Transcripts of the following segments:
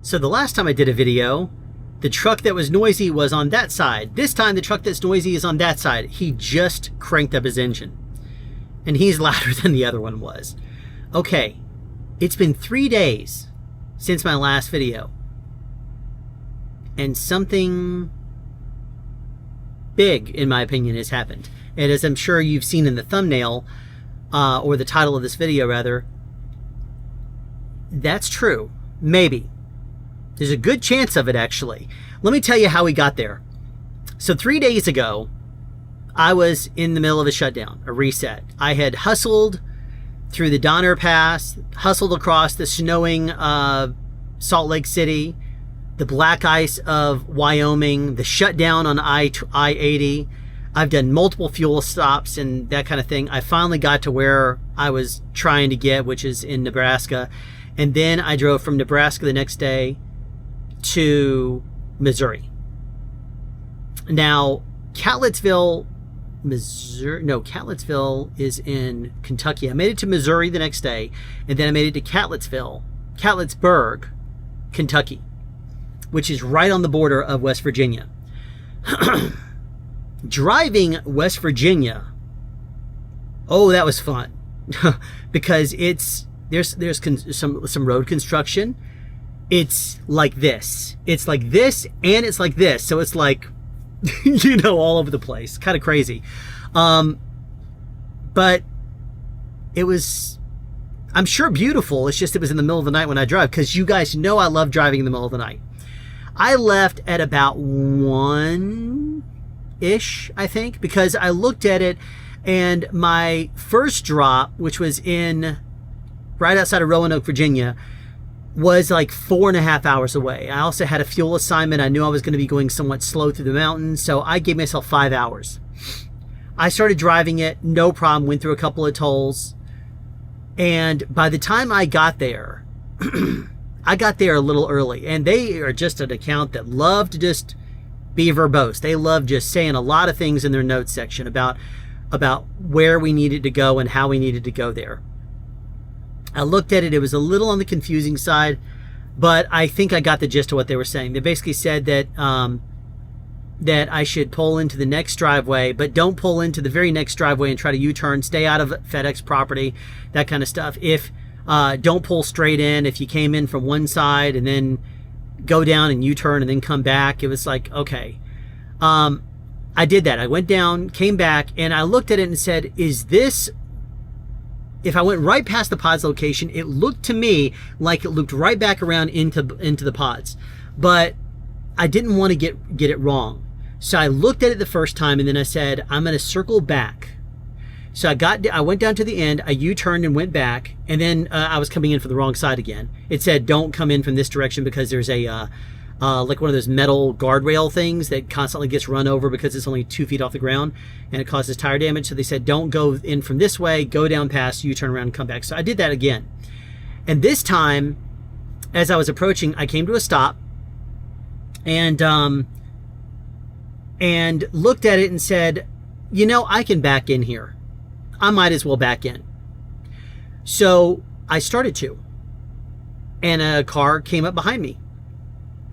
So the last time I did a video, the truck that was noisy was on that side. This time the truck that's noisy is on that side. He just cranked up his engine. And he's louder than the other one was. Okay, it's been 3 days since my last video. And something big, in my opinion, has happened. And as I'm sure you've seen in the thumbnail, or the title of this video rather, that's true. Maybe. There's a good chance of it, actually. Let me tell you how we got there. So 3 days ago, I was in the middle of a shutdown, a reset. I had hustled through the Donner Pass, hustled across the snowing Salt Lake City, the black ice of Wyoming, the shutdown on I-80. I've done multiple fuel stops and that kind of thing. I finally got to where I was trying to get, which is in Nebraska. And then I drove from Nebraska the next day to Missouri. Now, Catlettsville is in Kentucky. I made it to Missouri the next day, and then I made it to Catlettsburg, Kentucky, which is right on the border of West Virginia. Driving West Virginia, oh, that was fun. Because there's some road construction. It's like this. It's like this, and it's like this. So it's like, all over the place. Kind of crazy. But it was, I'm sure, beautiful. It's just it was in the middle of the night when I drive, because you guys know I love driving in the middle of the night. I left at about 1-ish, I think, because I looked at it, and my first drop, which was right outside of Roanoke, Virginia, was like 4.5 hours away. I also had a fuel assignment. I knew I was going to be going somewhat slow through the mountains, so I gave myself 5 hours. I started driving it, no problem, went through a couple of tolls, and by the time I got there, I got there a little early, and they are just an account that love to just be verbose. They love just saying a lot of things in their notes section about where we needed to go and how we needed to go there. I looked at it. It was a little on the confusing side, but I think I got the gist of what they were saying. They basically said that that I should pull into the next driveway, but don't pull into the very next driveway and try to U-turn. Stay out of FedEx property, that kind of stuff. Don't pull straight in. If you came in from one side and then go down and U-turn and then come back, it was like, okay. I did that. I went down, came back, and I looked at it and said, is this... If I went right past the pods location, it looked to me like it looped right back around into the pods. But I didn't want to get it wrong. So I looked at it the first time, and then I said, I'm going to circle back. So I went down to the end, I U-turned and went back, and then I was coming in from the wrong side again. It said, don't come in from this direction because there's a like one of those metal guardrail things that constantly gets run over because it's only 2 feet off the ground and it causes tire damage. So they said, don't go in from this way, go down past, you turn around and come back. So I did that again. And this time, as I was approaching, I came to a stop and looked at it and said, I can back in here. I might as well back in. So I started to, and a car came up behind me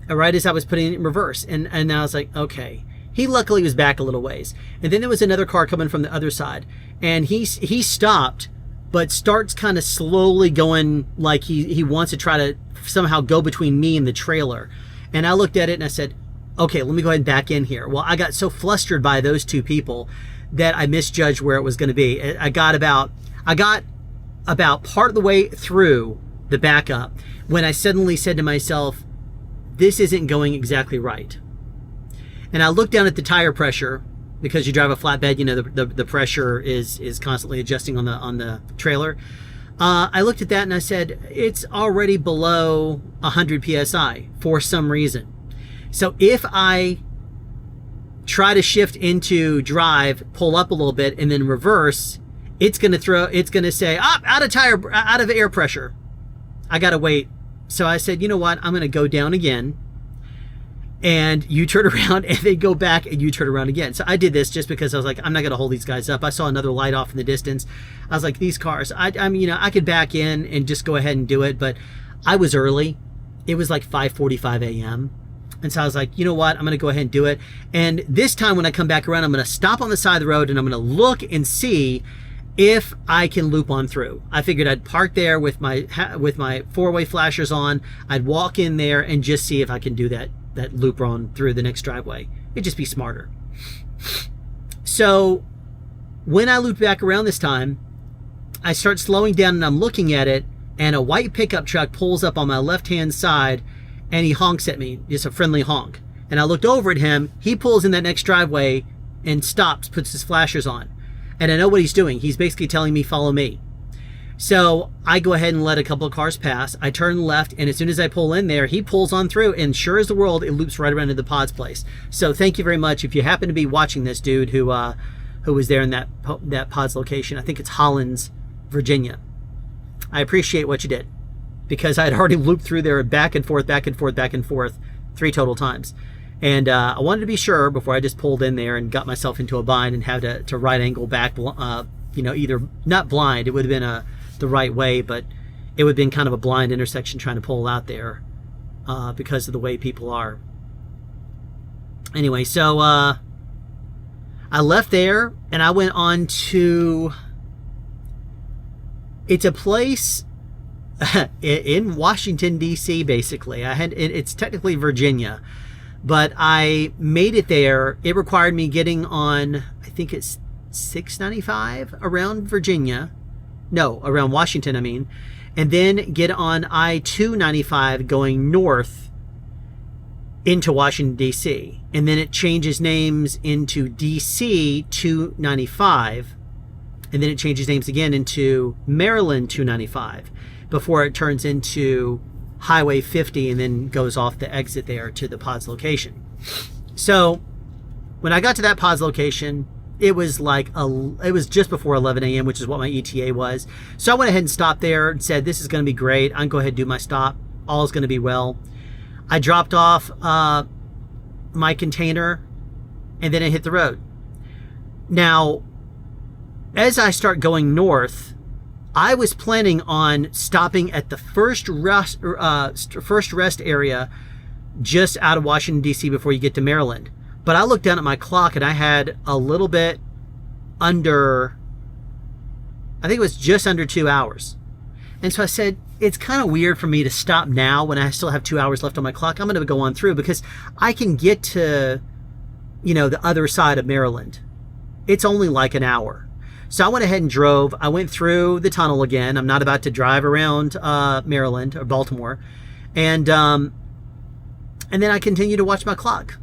right as I was putting it in reverse. And I was like, okay. He luckily was back a little ways. And then there was another car coming from the other side. And he stopped, but starts kind of slowly going like he wants to try to somehow go between me and the trailer. And I looked at it and I said, okay, let me go ahead and back in here. Well, I got so flustered by those two people that I misjudged where it was going to be. I got about part of the way through the backup when I suddenly said to myself, this isn't going exactly right. And I looked down at the tire pressure because you drive a flatbed, the pressure is constantly adjusting on the trailer. I looked at that and I said, it's already below 100 PSI for some reason. So if I try to shift into drive, pull up a little bit, and then reverse, it's going to say, out of air pressure. I got to wait. So I said, you know what? I'm going to go down again. And you turn around and they go back and you turn around again. So I did this just because I was like, I'm not going to hold these guys up. I saw another light off in the distance. I was like, these cars, I could back in and just go ahead and do it. But I was early it was like 5:45 a.m. And so I was like, you know what? I'm going to go ahead and do it. And this time when I come back around, I'm going to stop on the side of the road and I'm going to look and see if I can loop on through. I figured I'd park there with my four-way flashers on. I'd walk in there and just see if I can do that loop on through the next driveway. It'd just be smarter. So when I looped back around this time, I start slowing down and I'm looking at it, and a white pickup truck pulls up on my left-hand side and he honks at me, just a friendly honk. And I looked over at him. He pulls in that next driveway and stops, puts his flashers on. And I know what he's doing. He's basically telling me, follow me. So I go ahead and let a couple of cars pass. I turn left, and as soon as I pull in there, he pulls on through, and sure as the world, it loops right around to the Pod's place. So thank you very much. If you happen to be watching this, dude, who was there in that Pod's location, I think it's Hollins, Virginia. I appreciate what you did, because I had already looped through there back and forth, 3 total times. And I wanted to be sure before I just pulled in there and got myself into a bind and had to right angle back, either not blind, it would have been the right way, but it would have been kind of a blind intersection trying to pull out there because of the way people are. Anyway, so I left there and I went on to, it's a place in Washington, D.C., basically. It's technically Virginia, but I made it there. It required me getting on, I think it's 695 around around Washington, and then get on I-295 going north into Washington, D.C. And then it changes names into D.C. 295, and then it changes names again into Maryland 295 before it turns into Highway 50 and then goes off the exit there to the Pod's location. So when I got to that Pod's location, it was just before 11 a.m., which is what my ETA was. So I went ahead and stopped there and said, this is going to be great. I'm going to go ahead and do my stop. All is going to be well. I dropped off my container and then I hit the road. Now, as I start going north, I was planning on stopping at the first rest area just out of Washington, D.C. before you get to Maryland. But I looked down at my clock and I had a little bit under, I think it was just under 2 hours. And so I said, it's kind of weird for me to stop now when I still have 2 hours left on my clock. I'm going to go on through because I can get to, the other side of Maryland. It's only like an hour. So I went ahead and drove. I went through the tunnel again. I'm not about to drive around Maryland or Baltimore. And then I continued to watch my clock.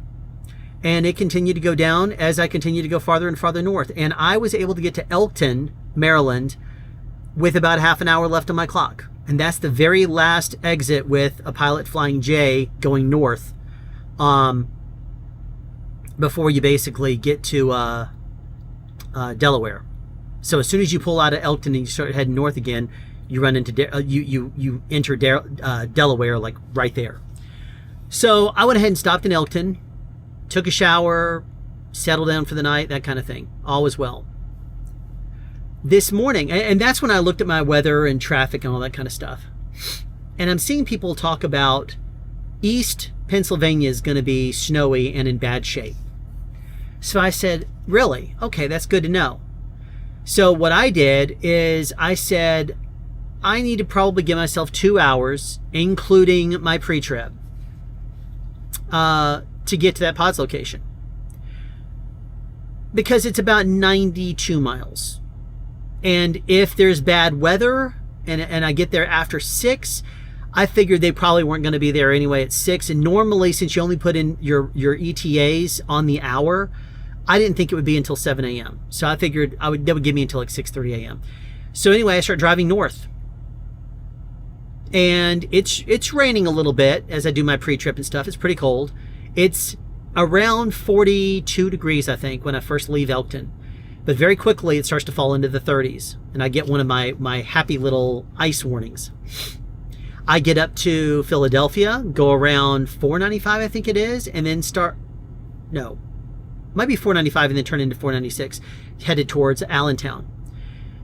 And it continued to go down as I continued to go farther and farther north. And I was able to get to Elkton, Maryland, with about half an hour left on my clock. And that's the very last exit with a Pilot Flying J going north before you basically get to Delaware. So as soon as you pull out of Elkton and you start heading north again, you run into you enter Delaware, like right there. So I went ahead and stopped in Elkton, took a shower, settled down for the night, that kind of thing. All was well. This morning, and that's when I looked at my weather and traffic and all that kind of stuff. And I'm seeing people talk about East Pennsylvania is going to be snowy and in bad shape. So I said, really? Okay, that's good to know. So what I did is I said, I need to probably give myself 2 hours, including my pre-trip, to get to that Pod's location. Because it's about 92 miles. And if there's bad weather and I get there after 6, I figured they probably weren't going to be there anyway at 6. And normally, since you only put in your ETAs on the hour, I didn't think it would be until 7 a.m. So I figured that would give me until like 6:30 a.m. So anyway, I start driving north. And it's raining a little bit as I do my pre-trip and stuff. It's pretty cold. It's around 42 degrees, I think, when I first leave Elkton. But very quickly, it starts to fall into the 30s. And I get one of my happy little ice warnings. I get up to Philadelphia, go around 495, I think it is, and then might be 495 and then turn into 496, headed towards Allentown.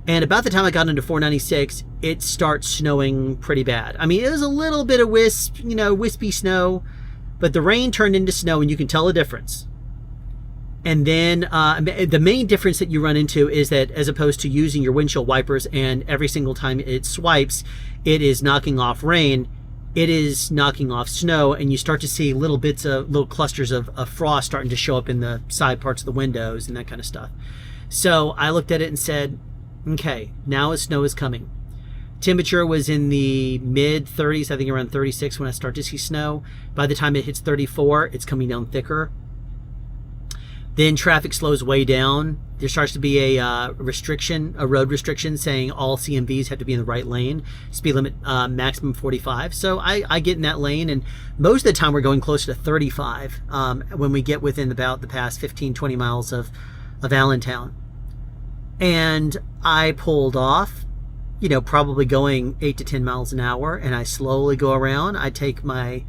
And about the time I got into 496, it starts snowing pretty bad. I mean, it was a little bit of wispy snow, but the rain turned into snow, and you can tell the difference. And then the main difference that you run into is that as opposed to using your windshield wipers and every single time it swipes, it is knocking off rain, it is knocking off snow, and you start to see little clusters of frost starting to show up in the side parts of the windows and that kind of stuff. So I looked at it and said, okay, now snow is coming. Temperature was in the mid 30s, I think around 36 when I start to see snow. By the time it hits 34, it's coming down thicker. Then traffic slows way down. There starts to be a road restriction saying all CMVs have to be in the right lane. Speed limit maximum 45. So I get in that lane, and most of the time we're going closer to 35 when we get within about the past 15, 20 miles of Allentown. And I pulled off, probably going 8 to 10 miles an hour, and I slowly go around. I take my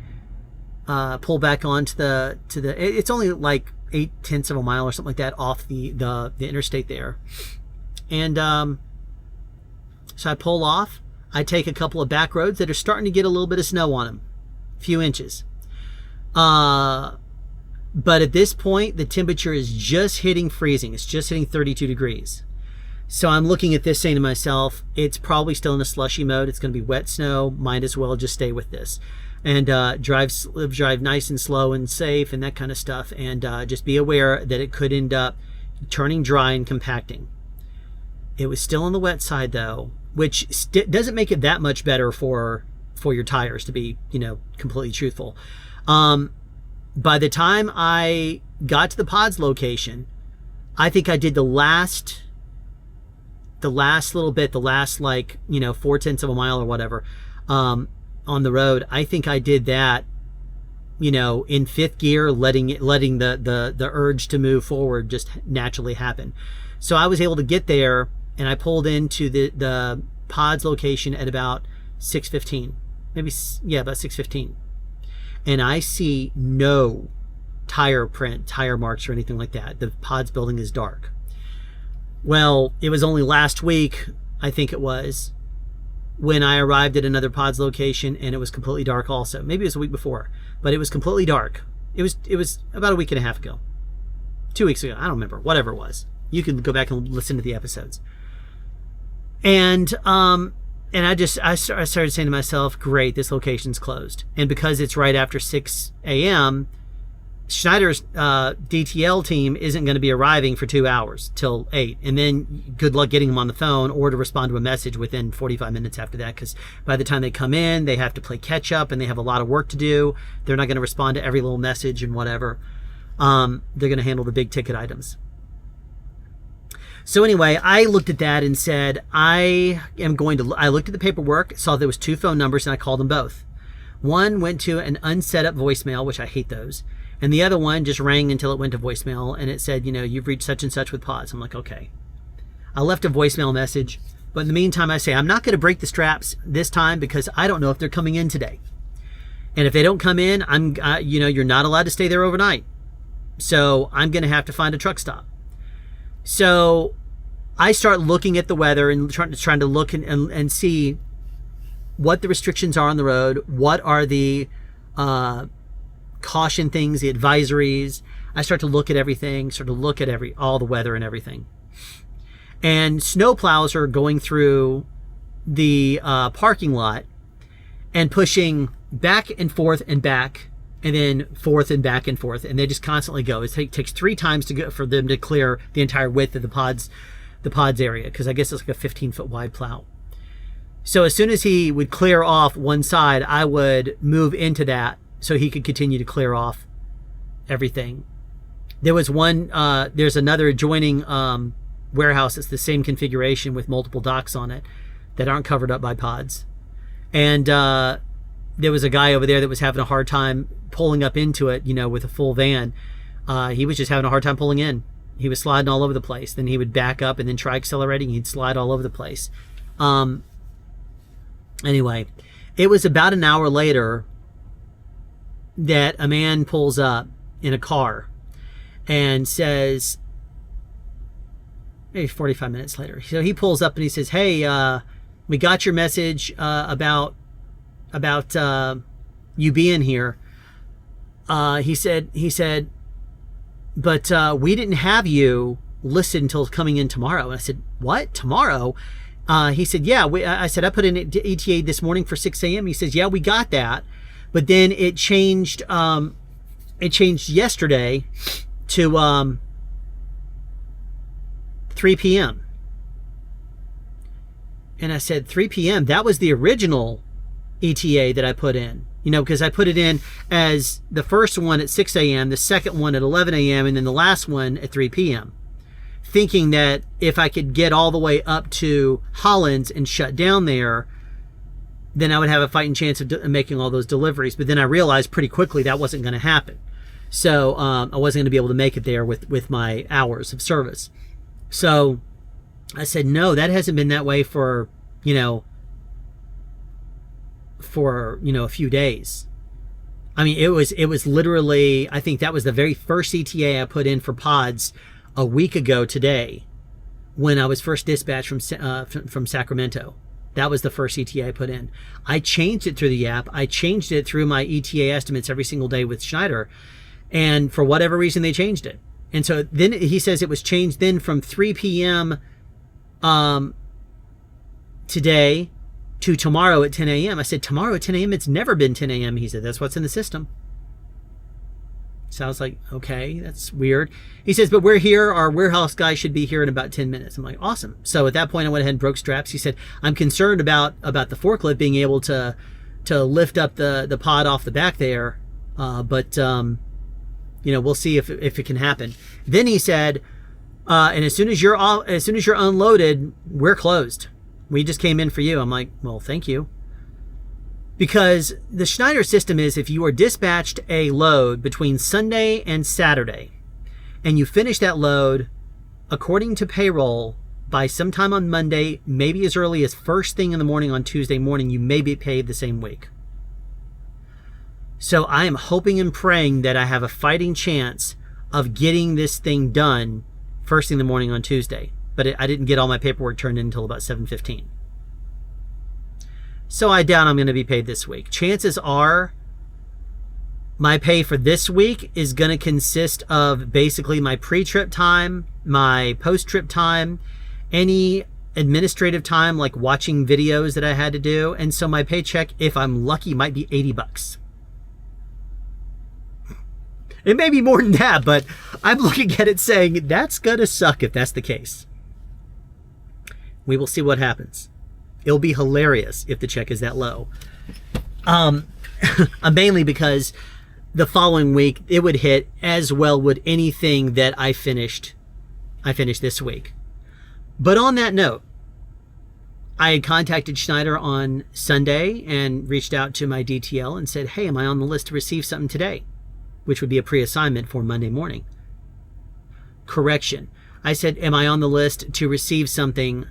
pull back onto it's only like 0.8 of a mile or something like that off the interstate there. And so I pull off. I take a couple of back roads that are starting to get a little bit of snow on them, a few inches. But at this point, the temperature is just hitting freezing. It's just hitting 32 degrees. So I'm looking at this saying to myself, it's probably still in a slushy mode. It's going to be wet snow. Might as well just stay with this. And drive nice and slow and safe and that kind of stuff. And just be aware that it could end up turning dry and compacting. It was still on the wet side though, which doesn't make it that much better for your tires, to be, completely truthful. By the time I got to the pod's location, I think I did the last little bit, the last 0.4 of a mile or whatever, on the road. I think I did that, in fifth gear, letting the urge to move forward just naturally happen. So I was able to get there, and I pulled into the pod's location at about 6:15, about 6:15. And I see no tire marks or anything like that. The pod's building is dark. Well, it was only last week, I think it was, when I arrived at another pod's location, and it was completely dark also. Maybe it was a week before, but it was completely dark. It was about a week and a half ago. 2 weeks ago. I don't remember. Whatever it was. You can go back and listen to the episodes. And I started saying to myself, great, this location's closed. And because it's right after 6 a.m., Schneider's DTL team isn't going to be arriving for 2 hours till 8. And then good luck getting them on the phone or to respond to a message within 45 minutes after that. Because by the time they come in, they have to play catch up and they have a lot of work to do. They're not going to respond to every little message and whatever. They're going to handle the big ticket items. So anyway, I looked at that and said, I looked at the paperwork, saw there was 2 phone numbers, and I called them both. One went to an unset up voicemail, which I hate those. And the other one just rang until it went to voicemail, and it said, you've reached such and such with pods. I'm like, okay. I left a voicemail message, but in the meantime, I say, I'm not going to break the straps this time because I don't know if they're coming in today. And if they don't come in, you're not allowed to stay there overnight. So I'm going to have to find a truck stop. So I start looking at the weather and trying to look and see what the restrictions are on the road. What are the caution things, the advisories. I start to look at everything, all the weather and everything. And snow plows are going through the parking lot and pushing back and forth and back, and then forth and back and forth, and they just constantly go. It takes 3 times for them to clear the entire width of the pods area, because I guess it's like a 15-foot wide plow. So as soon as he would clear off one side, I would move into that so he could continue to clear off everything. There was there's another adjoining warehouse that's the same configuration with multiple docks on it that aren't covered up by pods. And there was a guy over there that was having a hard time pulling up into it, with a full van. He was just having a hard time pulling in. He was sliding all over the place. Then he would back up and then try accelerating. He'd slide all over the place. Anyway, it was about an hour later that a man pulls up in a car and says, maybe 45 minutes later. So he pulls up and he says, hey, we got your message about you being here. He said, but we didn't have you listed until coming in tomorrow. And I said, what? Tomorrow? He said, yeah. I said, I put in ETA this morning for 6 a.m. He says, yeah, we got that. But then it changed yesterday to 3 p.m. And I said, 3 p.m.? That was the original ETA that I put in. You know, because I put it in as the first one at 6 a.m., the second one at 11 a.m., and then the last one at 3 p.m. Thinking that if I could get all the way up to Hollands and shut down there, then I would have a fighting chance of making all those deliveries. But then I realized pretty quickly that wasn't going to happen. So I wasn't going to be able to make it there with my hours of service. So I said, no, that hasn't been that way for a few days. I mean, it was literally, I think that was the very first ETA I put in for pods a week ago today when I was first dispatched from Sacramento. That was the first ETA I put in. I changed it through the app. I changed it through my ETA estimates every single day with Schneider. And for whatever reason, they changed it. And so then he says it was changed then from 3 p.m. Today to tomorrow at 10 a.m. I said, tomorrow at 10 a.m.? It's never been 10 a.m. He said, that's what's in the system. So I was like, okay, that's weird. He says, but we're here. Our warehouse guy should be here in about 10 minutes. I'm like, awesome. So at that point, I went ahead and broke straps. He said, I'm concerned about the forklift being able to lift up the pod off the back there. But we'll see if it can happen. Then he said, and as soon as you're unloaded, we're closed. We just came in for you. I'm like, well, thank you. Because the Schneider system is if you are dispatched a load between Sunday and Saturday, and you finish that load according to payroll by sometime on Monday, maybe as early as first thing in the morning on Tuesday morning, you may be paid the same week. So I am hoping and praying that I have a fighting chance of getting this thing done first thing in the morning on Tuesday. But I didn't get all my paperwork turned in until about 7:15. So I doubt I'm going to be paid this week. Chances are my pay for this week is going to consist of basically my pre-trip time, my post-trip time, any administrative time like watching videos that I had to do. And so my paycheck, if I'm lucky, might be $80. It may be more than that, but I'm looking at it saying that's going to suck if that's the case. We will see what happens. It'll be hilarious if the check is that low. Mainly because the following week it would hit as well would anything that I finished this week. But on that note, I had contacted Schneider on Sunday and reached out to my DTL and said, hey, am I on the list to receive something today? Which would be a pre-assignment for Monday morning. Correction. I said, am I on the list to receive something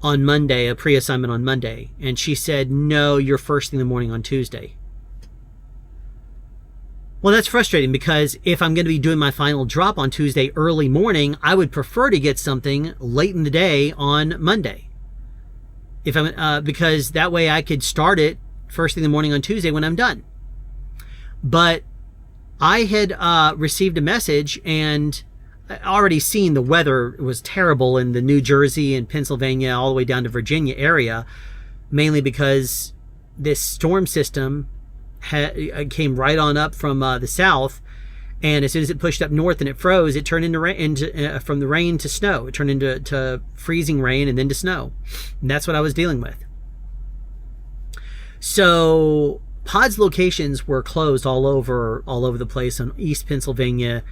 on Monday, a pre-assignment on Monday? And she said, no, you're first thing in the morning on Tuesday. Well, that's frustrating because if I'm going to be doing my final drop on Tuesday early morning, I would prefer to get something late in the day on Monday. Because that way I could start it first thing in the morning on Tuesday when I'm done. But I had received a message and already seen the weather was terrible in the New Jersey and Pennsylvania all the way down to Virginia area, mainly because this storm system came right on up from the south, and as soon as it pushed up north and it froze, it turned into rain, from the rain to snow. It turned into freezing rain and then to snow. And that's what I was dealing with. So pods locations were closed all over the place on East Pennsylvania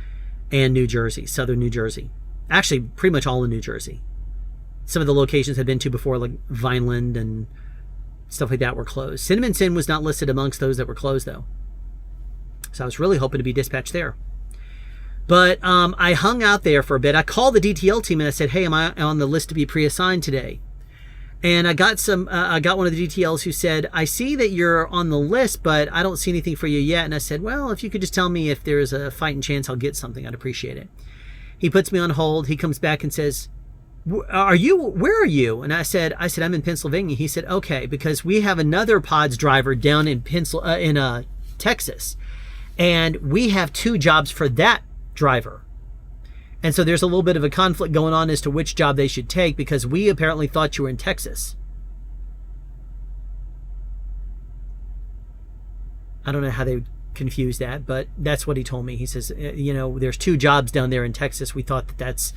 and New Jersey, southern New Jersey. Actually, pretty much all in New Jersey. Some of the locations I've been to before, like Vineland and stuff like that, were closed. Cinnamon Sin was not listed amongst those that were closed, though. So I was really hoping to be dispatched there. But I hung out there for a bit. I called the DTL team and I said, hey, am I on the list to be pre-assigned today? And I got one of the DTLs who said, I see that you're on the list, but I don't see anything for you yet. And I said, well, if you could just tell me if there's a fighting chance I'll get something, I'd appreciate it. He puts me on hold. He comes back and says, where are you? And I said, I'm in Pennsylvania. He said, okay, because we have another pods driver down in Texas, and we have 2 jobs for that driver. And so there's a little bit of a conflict going on as to which job they should take, because we apparently thought you were in Texas. I don't know how they would confuse that, but that's what he told me. He says, there's 2 jobs down there in Texas. We thought that's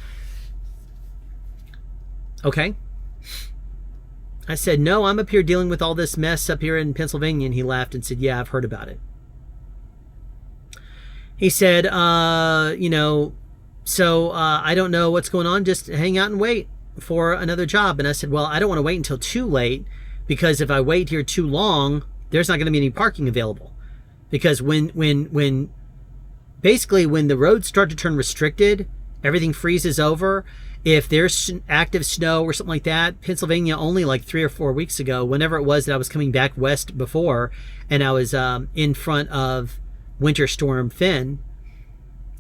okay. I said, no, I'm up here dealing with all this mess up here in Pennsylvania. And he laughed and said, yeah, I've heard about it. He said, so I don't know what's going on. Just hang out and wait for another job. And I said, well, I don't want to wait until too late, because if I wait here too long, there's not going to be any parking available. Because when the roads start to turn restricted, everything freezes over. If there's active snow or something like that, Pennsylvania only like 3 or 4 weeks ago, whenever it was that I was coming back west before, and I was in front of Winter Storm Finn,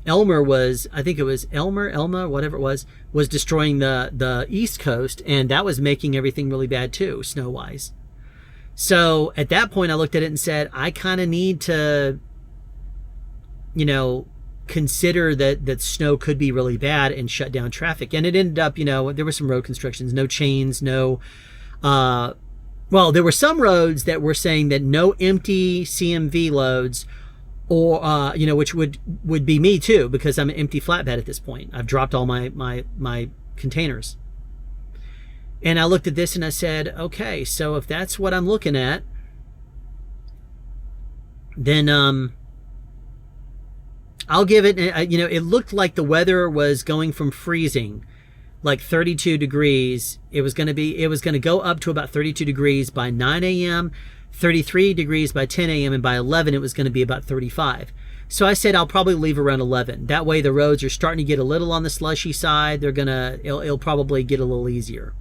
Elmer, whatever it was destroying the East Coast, and that was making everything really bad too, snow-wise. So at that point, I looked at it and said, I kind of need to, consider that snow could be really bad and shut down traffic. And it ended up, there were some road constrictions, no chains, there were some roads that were saying that no empty CMV loads, or, which would be me too, because I'm an empty flatbed at this point. I've dropped all my containers. And I looked at this and I said, okay, so if that's what I'm looking at, then I'll give it, it looked like the weather was going from freezing, like 32 degrees. It was going to go up to about 32 degrees by 9 a.m., 33 degrees by 10 a.m., and by 11, it was going to be about 35. So I said, I'll probably leave around 11. That way the roads are starting to get a little on the slushy side. It'll probably get a little easier.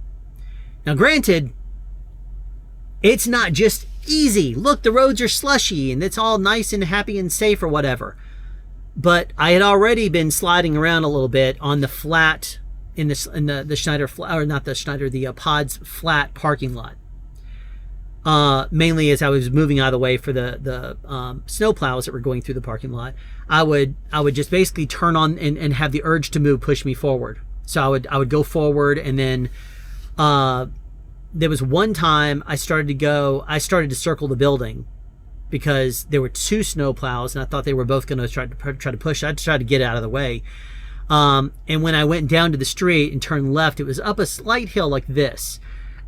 Now, granted, it's not just easy. Look, the roads are slushy and it's all nice and happy and safe or whatever. But I had already been sliding around a little bit on the flat in the Schneider, or not the Schneider, the Pods flat parking lot. Mainly as I was moving out of the way for the snow plows that were going through the parking lot. I would just basically turn on and have the urge to move push me forward. So I would go forward, and then there was one time I started to circle the building, because there were 2 snow plows and I thought they were both going to try to push. I tried to get out of the way. And when I went down to the street and turned left, it was up a slight hill like this.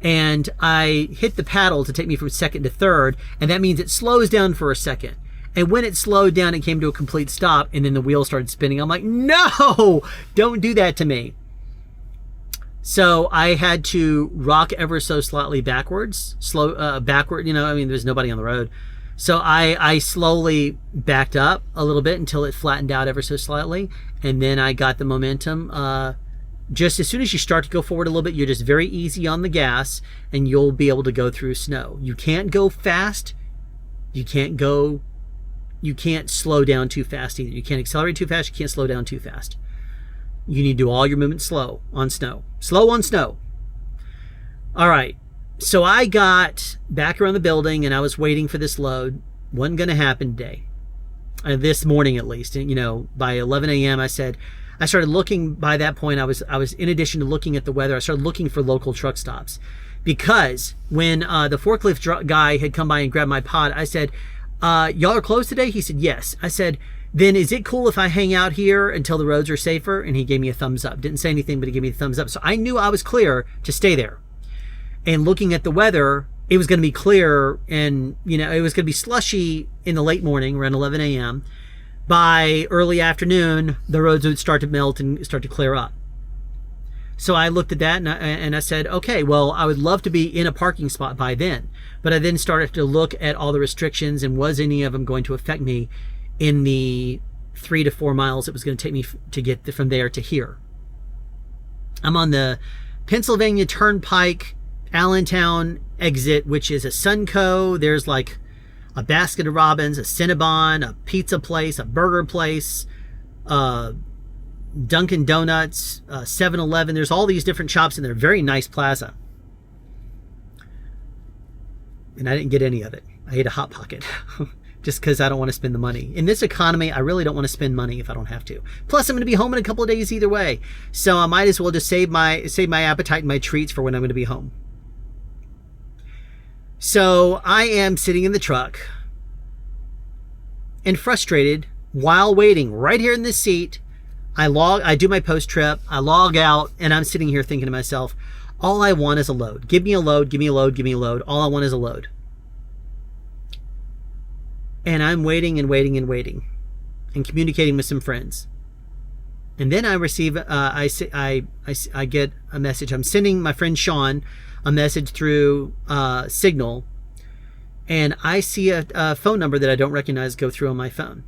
And I hit the paddle to take me from second to third. And that means it slows down for a second. And when it slowed down, it came to a complete stop. And then the wheel started spinning. I'm like, no, don't do that to me. So I had to rock ever so slightly backwards, backward, there's nobody on the road. So I slowly backed up a little bit until it flattened out ever so slightly. And then I got the momentum. Just as soon as you start to go forward a little bit, you're just very easy on the gas and you'll be able to go through snow. You can't go fast. You can't slow down too fast either. You can't accelerate too fast. You can't slow down too fast. You need to do all your movements slow on snow. Slow on snow. All right. So I got back around the building and I was waiting for this load. Wasn't going to happen today. This morning at least. And, by 11 a.m. I started looking. By that point, I was in addition to looking at the weather, I started looking for local truck stops. Because when the forklift guy had come by and grabbed my pod, I said, y'all are closed today? He said, yes. I said, then is it cool if I hang out here until the roads are safer? And he gave me a thumbs up. Didn't say anything, but he gave me a thumbs up. So I knew I was clear to stay there. And looking at the weather, it was going to be clear, and it was going to be slushy in the late morning, around 11 a.m. By early afternoon, the roads would start to melt and start to clear up. So I looked at that and I said, okay, well, I would love to be in a parking spot by then. But I then started to look at all the restrictions, and was any of them going to affect me in the 3 to 4 miles it was going to take me to get from there to here. I'm on the Pennsylvania Turnpike Allentown exit, which is a Sunco. There's like a Baskin Robbins, a Cinnabon, a pizza place, a burger place, Dunkin' Donuts, 7-Eleven. There's all these different shops in there. Very nice plaza. And I didn't get any of it. I ate a Hot Pocket just because I don't want to spend the money. In this economy, I really don't want to spend money if I don't have to. Plus, I'm going to be home in a couple of days either way. So I might as well just save my appetite and my treats for when I'm going to be home. So I am sitting in the truck and frustrated while waiting right here in this seat. I do my post trip, I log out, and I'm sitting here thinking to myself, all I want is a load. Give me a load, give me a load, give me a load. All I want is a load. And I'm waiting and waiting and waiting and communicating with some friends. And then I receive, I get a message. I'm sending my friend Sean a message through Signal, and I see a phone number that I don't recognize go through on my phone.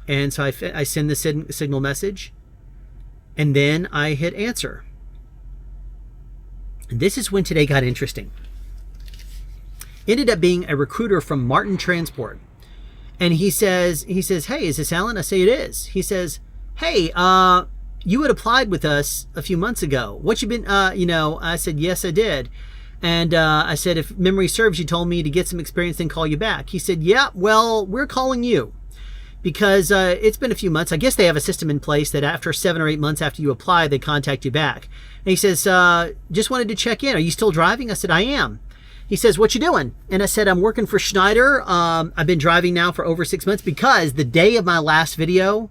And so I send the Signal message, and then I hit answer. And this is when today got interesting. Ended up being a recruiter from Martin Transport. And he says, hey, is this Alan? I say, it is. He says, hey, you had applied with us a few months ago. What you been, I said, yes, I did. And I said, if memory serves, you told me to get some experience and call you back. He said, yeah, well, we're calling you because it's been a few months. I guess they have a system in place that after 7 or 8 months after you apply, they contact you back. And he says, just wanted to check in. Are you still driving? I said, I am. He says, what you doing? And I said, I'm working for Schneider. I've been driving now for over 6 months because the day of my last video,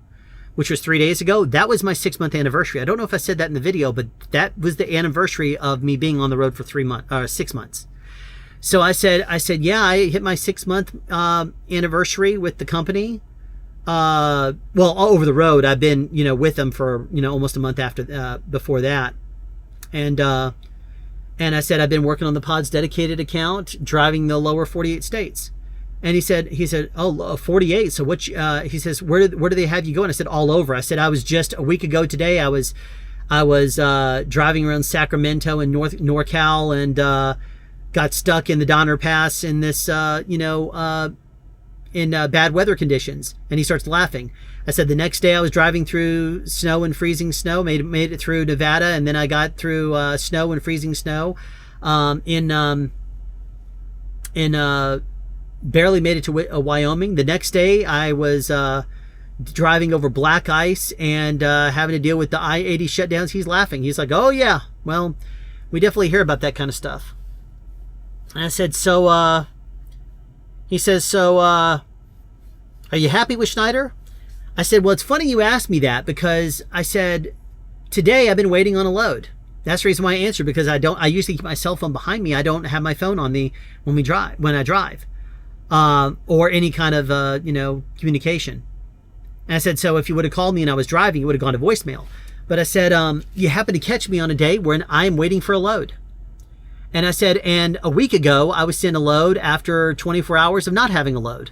which was 3 days ago, that was my 6-month anniversary. I don't know if I said that in the video, but that was the anniversary of me being on the road for 6 months. So I said, yeah, I hit my 6-month anniversary with the company. Well, all over the road. I've been, with them for, almost a month after, before that. And I said, I've been working on the Pod's dedicated account, driving the lower 48 states. And he said, oh, 48. So he says, where do they have you going? I said, all over. I said, I was just a week ago today. I was driving around Sacramento and NorCal and got stuck in the Donner Pass in this, in bad weather conditions. And he starts laughing. I said, the next day I was driving through snow and freezing snow, made it through Nevada. And then I got through snow and freezing snow barely made it to Wyoming. The next day I was driving over black ice and having to deal with the I-80 shutdowns. He's laughing. He's like, oh yeah, well, we definitely hear about that kind of stuff. And I said, he says, are you happy with Schneider? I said, well, it's funny you asked me that because I said, today I've been waiting on a load. That's the reason why I answered, because I usually keep my cell phone behind me. I don't have my phone on me when I drive. Or any kind of, communication. And I said, so if you would have called me and I was driving, it would have gone to voicemail. But I said, you happen to catch me on a day when I'm waiting for a load. And I said, and a week ago, I was sent a load after 24 hours of not having a load.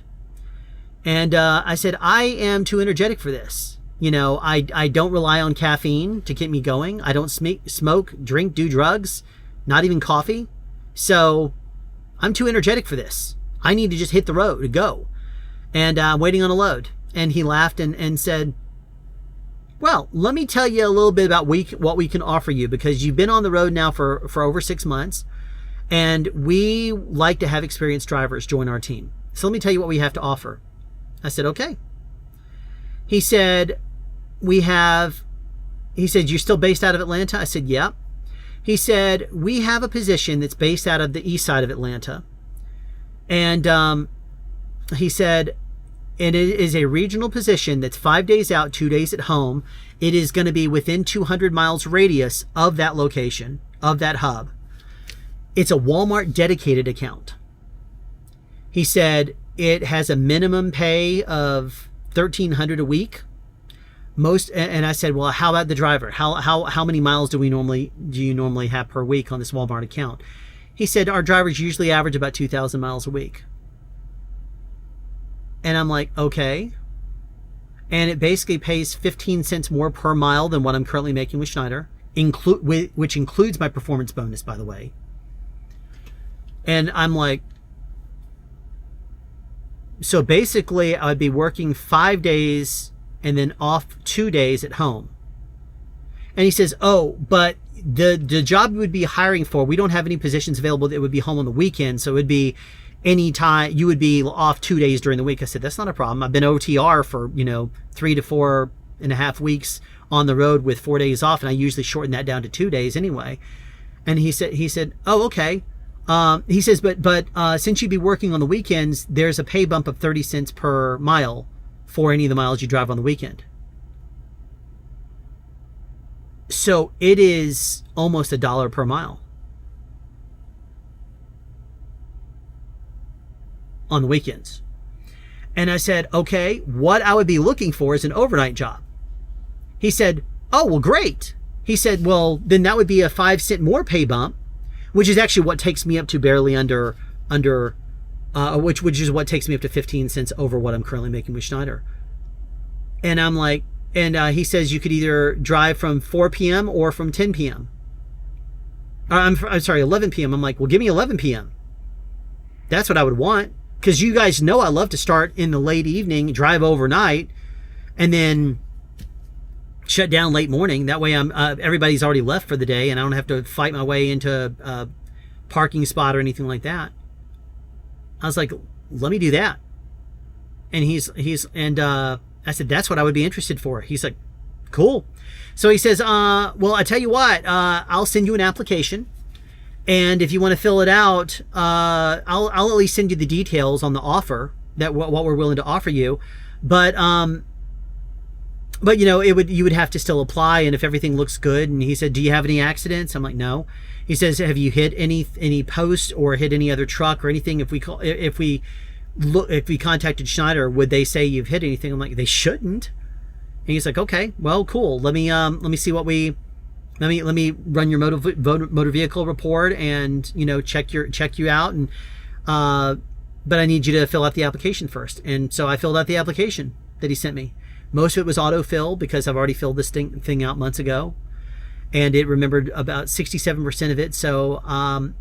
And I said, I am too energetic for this. I don't rely on caffeine to get me going. I don't smoke, drink, do drugs, not even coffee. So I'm too energetic for this. I need to just hit the road to go. And I'm waiting on a load. And he laughed and said, well, let me tell you a little bit about what we can offer you, because you've been on the road now for over 6 months. And we like to have experienced drivers join our team. So let me tell you what we have to offer. I said, okay. He said, you're still based out of Atlanta? I said, yeah. He said, we have a position that's based out of the east side of Atlanta. And he said, and it is a regional position that's 5 days out, 2 days at home. It is going to be within 200 miles radius of that location, of that hub. It's a Walmart dedicated account. He said, it has a minimum pay of $1,300 a week. And I said, well, how about the driver? How many miles do you normally have per week on this Walmart account? He said, our drivers usually average about 2,000 miles a week. And I'm like, okay. And it basically pays 15 cents more per mile than what I'm currently making with Schneider, which includes my performance bonus, by the way. And I'm like, so basically I'd be working 5 days and then off 2 days at home. And he says, oh, but the job you would be hiring for, we don't have any positions available that would be home on the weekend. So it would be any time you would be off 2 days during the week. I said, that's not a problem. I've been OTR for, 3 to 4.5 weeks on the road with 4 days off. And I usually shorten that down to 2 days anyway. And he said, oh, okay. He says, but since you'd be working on the weekends, there's a pay bump of 30 cents per mile for any of the miles you drive on the weekend. So it is almost $1 per mile on the weekends. And I said, okay, what I would be looking for is an overnight job. He said, oh, well, great. He said, well, then that would be a 5 cent more pay bump, which is actually what takes me up to barely under, which is what takes me up to 15 cents over what I'm currently making with Schneider. And I'm like, and he says you could either drive from 4 p.m. or from 10 p.m. I'm sorry, 11 p.m. I'm like, well, give me 11 p.m. That's what I would want. Because you guys know I love to start in the late evening, drive overnight, and then shut down late morning. That way I'm everybody's already left for the day, and I don't have to fight my way into a parking spot or anything like that. I was like, let me do that. And I said, that's what I would be interested for. He's like, cool. So he says, well, I tell you what, I'll send you an application. And if you want to fill it out, I'll at least send you the details on the offer that what we're willing to offer you. But you would have to still apply. And if everything looks good, and he said, do you have any accidents? I'm like, no. He says, have you hit any post or hit any other truck or anything? If we contacted Schneider, would they say you've hit anything? I'm like, they shouldn't. And he's like, okay, well, cool. Let me see what let me run your motor vehicle report and, check you out. And, but I need you to fill out the application first. And so I filled out the application that he sent me. Most of it was autofill because I've already filled this thing out months ago, and it remembered about 67% of it. So,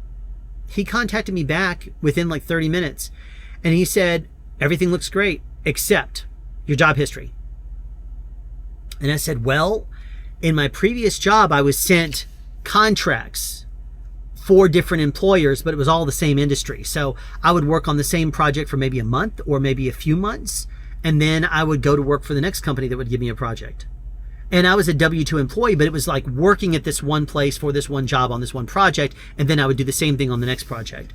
he contacted me back within like 30 minutes. And he said, everything looks great, except your job history. And I said, well, in my previous job, I was sent contracts for different employers, but it was all the same industry. So I would work on the same project for maybe a month or maybe a few months. And then I would go to work for the next company that would give me a project. And I was a W-2 employee, but it was like working at this one place for this one job on this one project. And then I would do the same thing on the next project.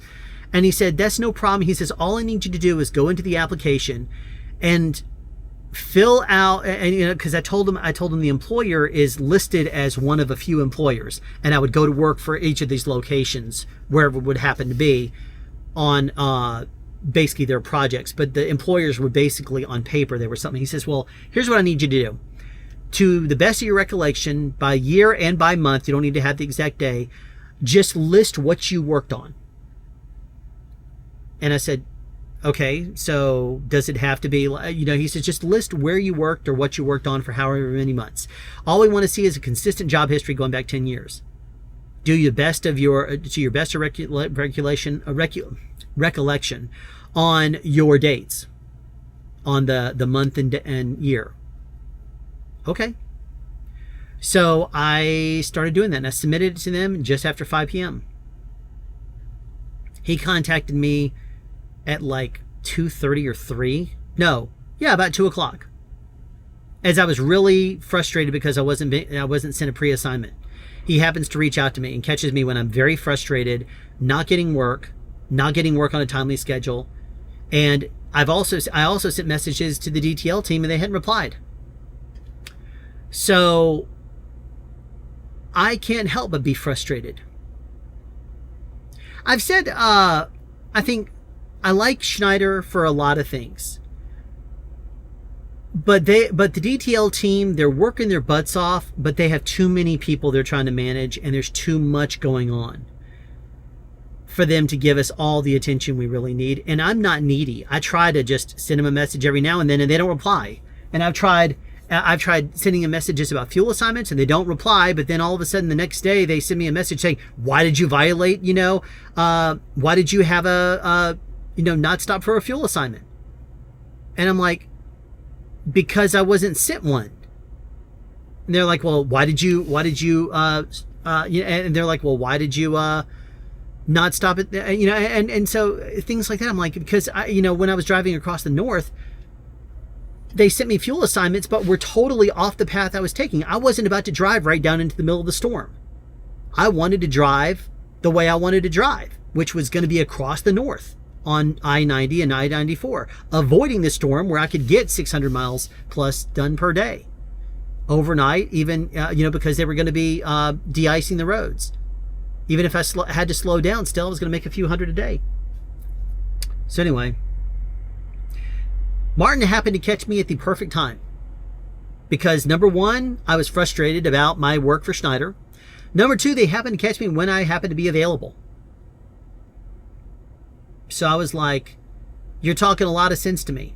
And he said, that's no problem. He says, all I need you to do is go into the application and fill out, and because I told him the employer is listed as one of a few employers, and I would go to work for each of these locations, wherever it would happen to be, on basically their projects. But the employers were basically on paper, they were something. He says, well, here's what I need you to do. To the best of your recollection, by year and by month, you don't need to have the exact day, just list what you worked on. And I said, okay, so does it have to be, he says, just list where you worked or what you worked on for however many months. All we want to see is a consistent job history going back 10 years. Do your best of recollection on your dates, on the month and year. Okay. So I started doing that, and I submitted it to them just after 5 p.m. He contacted me at like 2:30 or 3. No, yeah, about 2 o'clock. As I was really frustrated because I wasn't sent a pre-assignment. He happens to reach out to me and catches me when I'm very frustrated, not getting work on a timely schedule. And I also sent messages to the DTL team, and they hadn't replied. So I can't help but be frustrated. I've said, I think I like Schneider for a lot of things, but the DTL team, they're working their butts off, but they have too many people they're trying to manage, and there's too much going on for them to give us all the attention we really need. And I'm not needy. I try to just send them a message every now and then, and they don't reply. And I've tried sending them messages about fuel assignments, and they don't reply. But then all of a sudden the next day they send me a message saying, why did you violate, why did you have not stop for a fuel assignment? And I'm like, because I wasn't sent one. And they're like, well, why did you, and they're like, well, why did you, not stop it? And so things like that. I'm like, because when I was driving across the north, they sent me fuel assignments, but were totally off the path I was taking. I wasn't about to drive right down into the middle of the storm. I wanted to drive the way I wanted to drive, which was going to be across the north on I-90 and I-94, avoiding the storm where I could get 600 miles plus done per day overnight, even, because they were going to be de-icing the roads. Even if I had to slow down, still I was going to make a few hundred a day. So anyway, Martin happened to catch me at the perfect time. Because number one, I was frustrated about my work for Schneider. Number two, they happened to catch me when I happened to be available. So I was like, you're talking a lot of sense to me.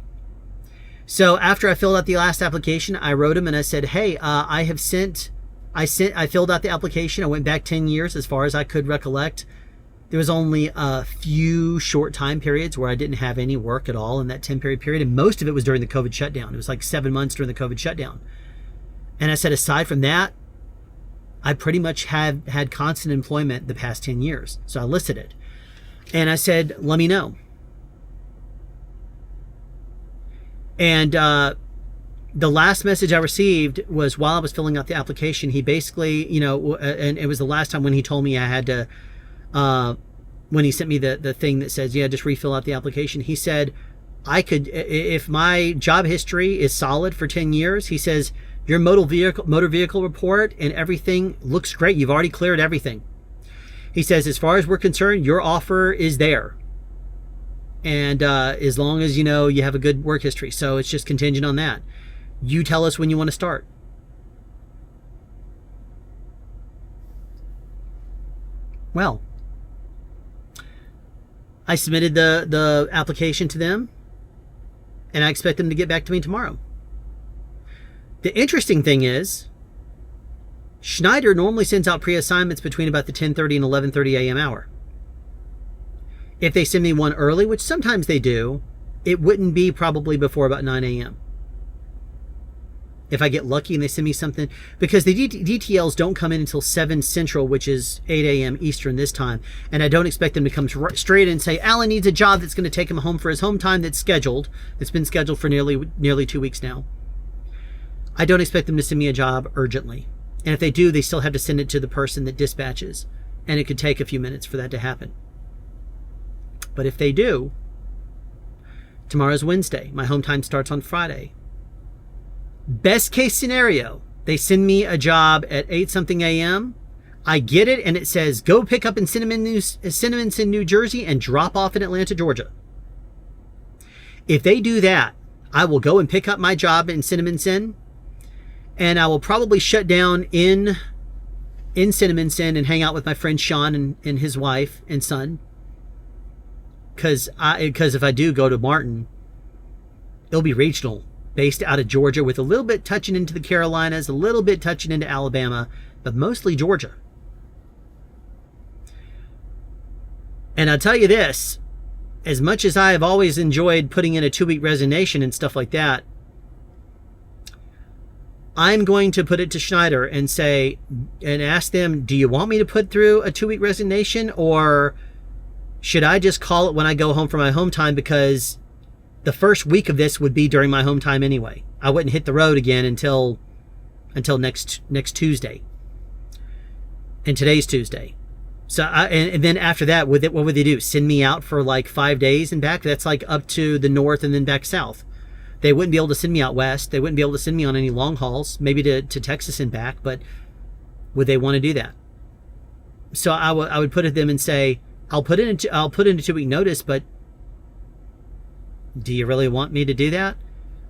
So after I filled out the last application, I wrote him and I said, hey, I filled out the application. I went back 10 years as far as I could recollect. There was only a few short time periods where I didn't have any work at all in that 10-period period. And most of it was during the COVID shutdown. It was like 7 months during the COVID shutdown. And I said, aside from that, I pretty much have had constant employment the past 10 years. So I listed it. And I said, let me know. And the last message I received was while I was filling out the application. He basically, and it was the last time when he told me I had to, when he sent me the thing that says, yeah, just refill out the application. He said, I could, if my job history is solid for 10 years, he says, your motor vehicle report and everything looks great. You've already cleared everything. He says, as far as we're concerned, your offer is there. And as long as, you have a good work history. So it's just contingent on that. You tell us when you want to start. Well, I submitted the application to them, and I expect them to get back to me tomorrow. The interesting thing is, Schneider normally sends out pre-assignments between about the 10:30 and 11:30 a.m. hour. If they send me one early, which sometimes they do, it wouldn't be probably before about 9 a.m. If I get lucky and they send me something, because the DTLs don't come in until 7 Central, which is 8 a.m. Eastern this time. And I don't expect them to come straight in and say, Alan needs a job that's going to take him home for his home time that's been scheduled for nearly 2 weeks now. I don't expect them to send me a job urgently. And if they do, they still have to send it to the person that dispatches. And it could take a few minutes for that to happen. But if they do, tomorrow's Wednesday. My home time starts on Friday. Best case scenario, they send me a job at 8 something a.m. I get it and it says, go pick up in Cinnaminson, New Jersey and drop off in Atlanta, Georgia. If they do that, I will go and pick up my job in Cinnaminson, and I will probably shut down in Cinnaminson and hang out with my friend Sean and his wife and son. Because if I do go to Martin, it'll be regional, based out of Georgia, with a little bit touching into the Carolinas, a little bit touching into Alabama, but mostly Georgia. And I'll tell you this, as much as I have always enjoyed putting in a 2-week resignation and stuff like that, I'm going to put it to Schneider and say, and ask them, do you want me to put through a 2-week resignation, or should I just call it when I go home for my home time, because the first week of this would be during my home time anyway. I wouldn't hit the road again until next Tuesday. And today's Tuesday. So and then after that, what would they do? Send me out for like 5 days and back? That's like up to the north and then back south. They wouldn't be able to send me out west. They wouldn't be able to send me on any long hauls, maybe to Texas and back, but would they want to do that? So I would put it to them and say, I'll put in a 2-week notice, but do you really want me to do that?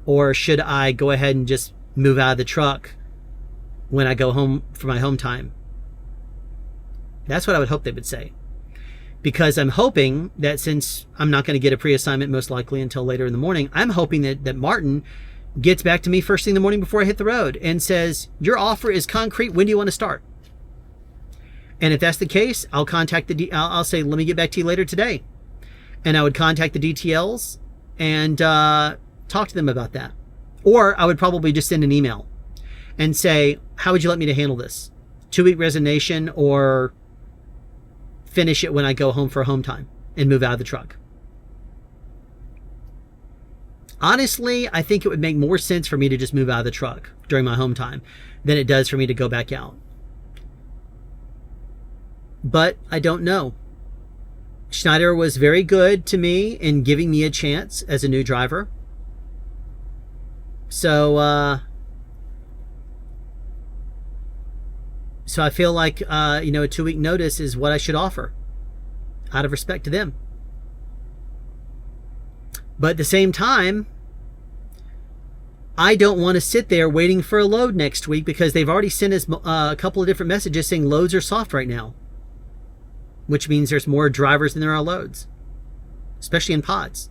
Or should I go ahead and just move out of the truck when I go home for my home time? That's what I would hope they would say. Because I'm hoping that, since I'm not going to get a pre-assignment most likely until later in the morning, I'm hoping that Martin gets back to me first thing in the morning before I hit the road and says, your offer is concrete. When do you want to start? And if that's the case, I'll contact I'll say, let me get back to you later today. And I would contact the DTLs and talk to them about that. Or I would probably just send an email and say, how would you like me to handle this? 2-week resignation, or finish it when I go home for home time and move out of the truck? Honestly, I think it would make more sense for me to just move out of the truck during my home time than it does for me to go back out. But I don't know. Schneider was very good to me in giving me a chance as a new driver. So I feel like, a 2-week notice is what I should offer out of respect to them. But at the same time, I don't want to sit there waiting for a load next week, because they've already sent us a couple of different messages saying loads are soft right now, which means there's more drivers than there are loads, especially in pods.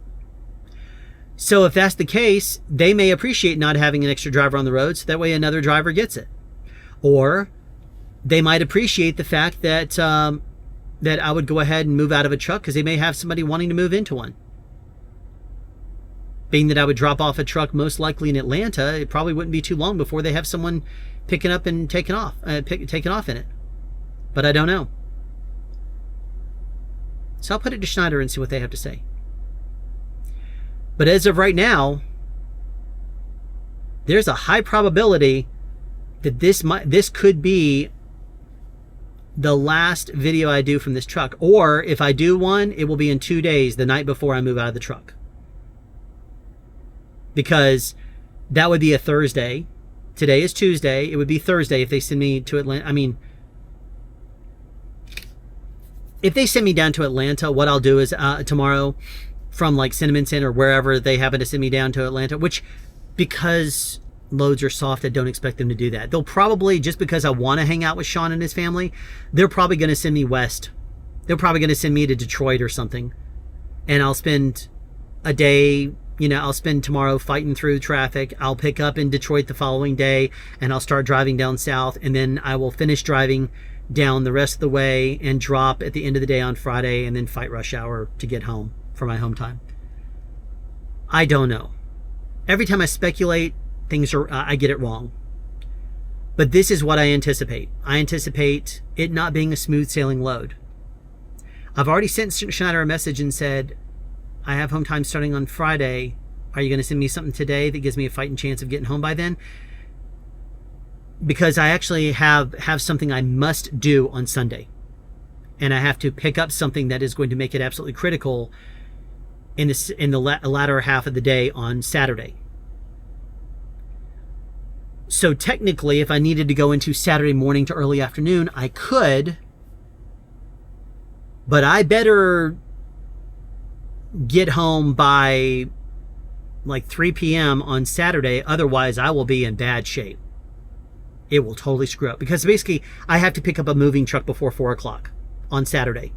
So if that's the case, they may appreciate not having an extra driver on the road, so that way another driver gets it. Or they might appreciate the fact that that I would go ahead and move out of a truck, because they may have somebody wanting to move into one. Being that I would drop off a truck most likely in Atlanta, it probably wouldn't be too long before they have someone picking up and taking off in it. But I don't know. So I'll put it to Schneider and see what they have to say. But as of right now, there's a high probability that this could be the last video I do from this truck. Or if I do one, it will be in 2 days, the night before I move out of the truck. Because that would be a Thursday. Today is Tuesday. It would be Thursday if they send me to Atlanta. I mean, if they send me down to Atlanta, what I'll do is tomorrow, from like Cinnaminson or wherever they happen to send me down to Atlanta, which, because loads are soft, I don't expect them to do that. They'll probably, just because I want to hang out with Sean and his family, they're probably going to send me west. They're probably going to send me to Detroit or something. And I'll spend a day, I'll spend tomorrow fighting through traffic. I'll pick up in Detroit the following day, and I'll start driving down south, and then I will finish driving down the rest of the way and drop at the end of the day on Friday, and then fight rush hour to get home for my home time. I don't know. Every time I speculate, I get it wrong. But this is what I anticipate. I anticipate it not being a smooth sailing load. I've already sent Schneider a message and said, I have home time starting on Friday. Are you going to send me something today that gives me a fighting chance of getting home by then? Because I actually have something I must do on Sunday. And I have to pick up something that is going to make it absolutely critical in the latter half of the day on Saturday. So technically, if I needed to go into Saturday morning to early afternoon, I could. But I better get home by like 3 p.m. on Saturday. Otherwise, I will be in bad shape. It will totally screw up. Because basically, I have to pick up a moving truck before 4 o'clock on Saturday.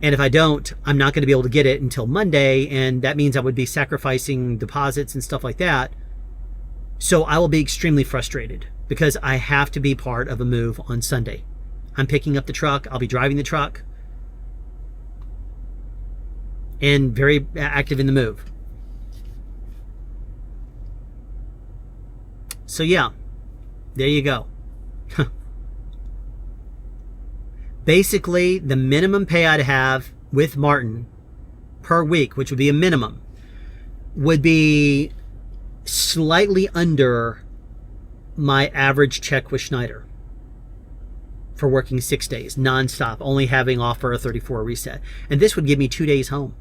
And if I don't, I'm not going to be able to get it until Monday. And that means I would be sacrificing deposits and stuff like that. So I will be extremely frustrated because I have to be part of a move on Sunday. I'm picking up the truck. I'll be driving the truck. And very active in the move. So yeah, there you go. Basically, the minimum pay I'd have with Martin per week, which would be a minimum, would be slightly under my average check with Schneider for working 6 days nonstop, only having off for a 34 reset. And this would give me 2 days home.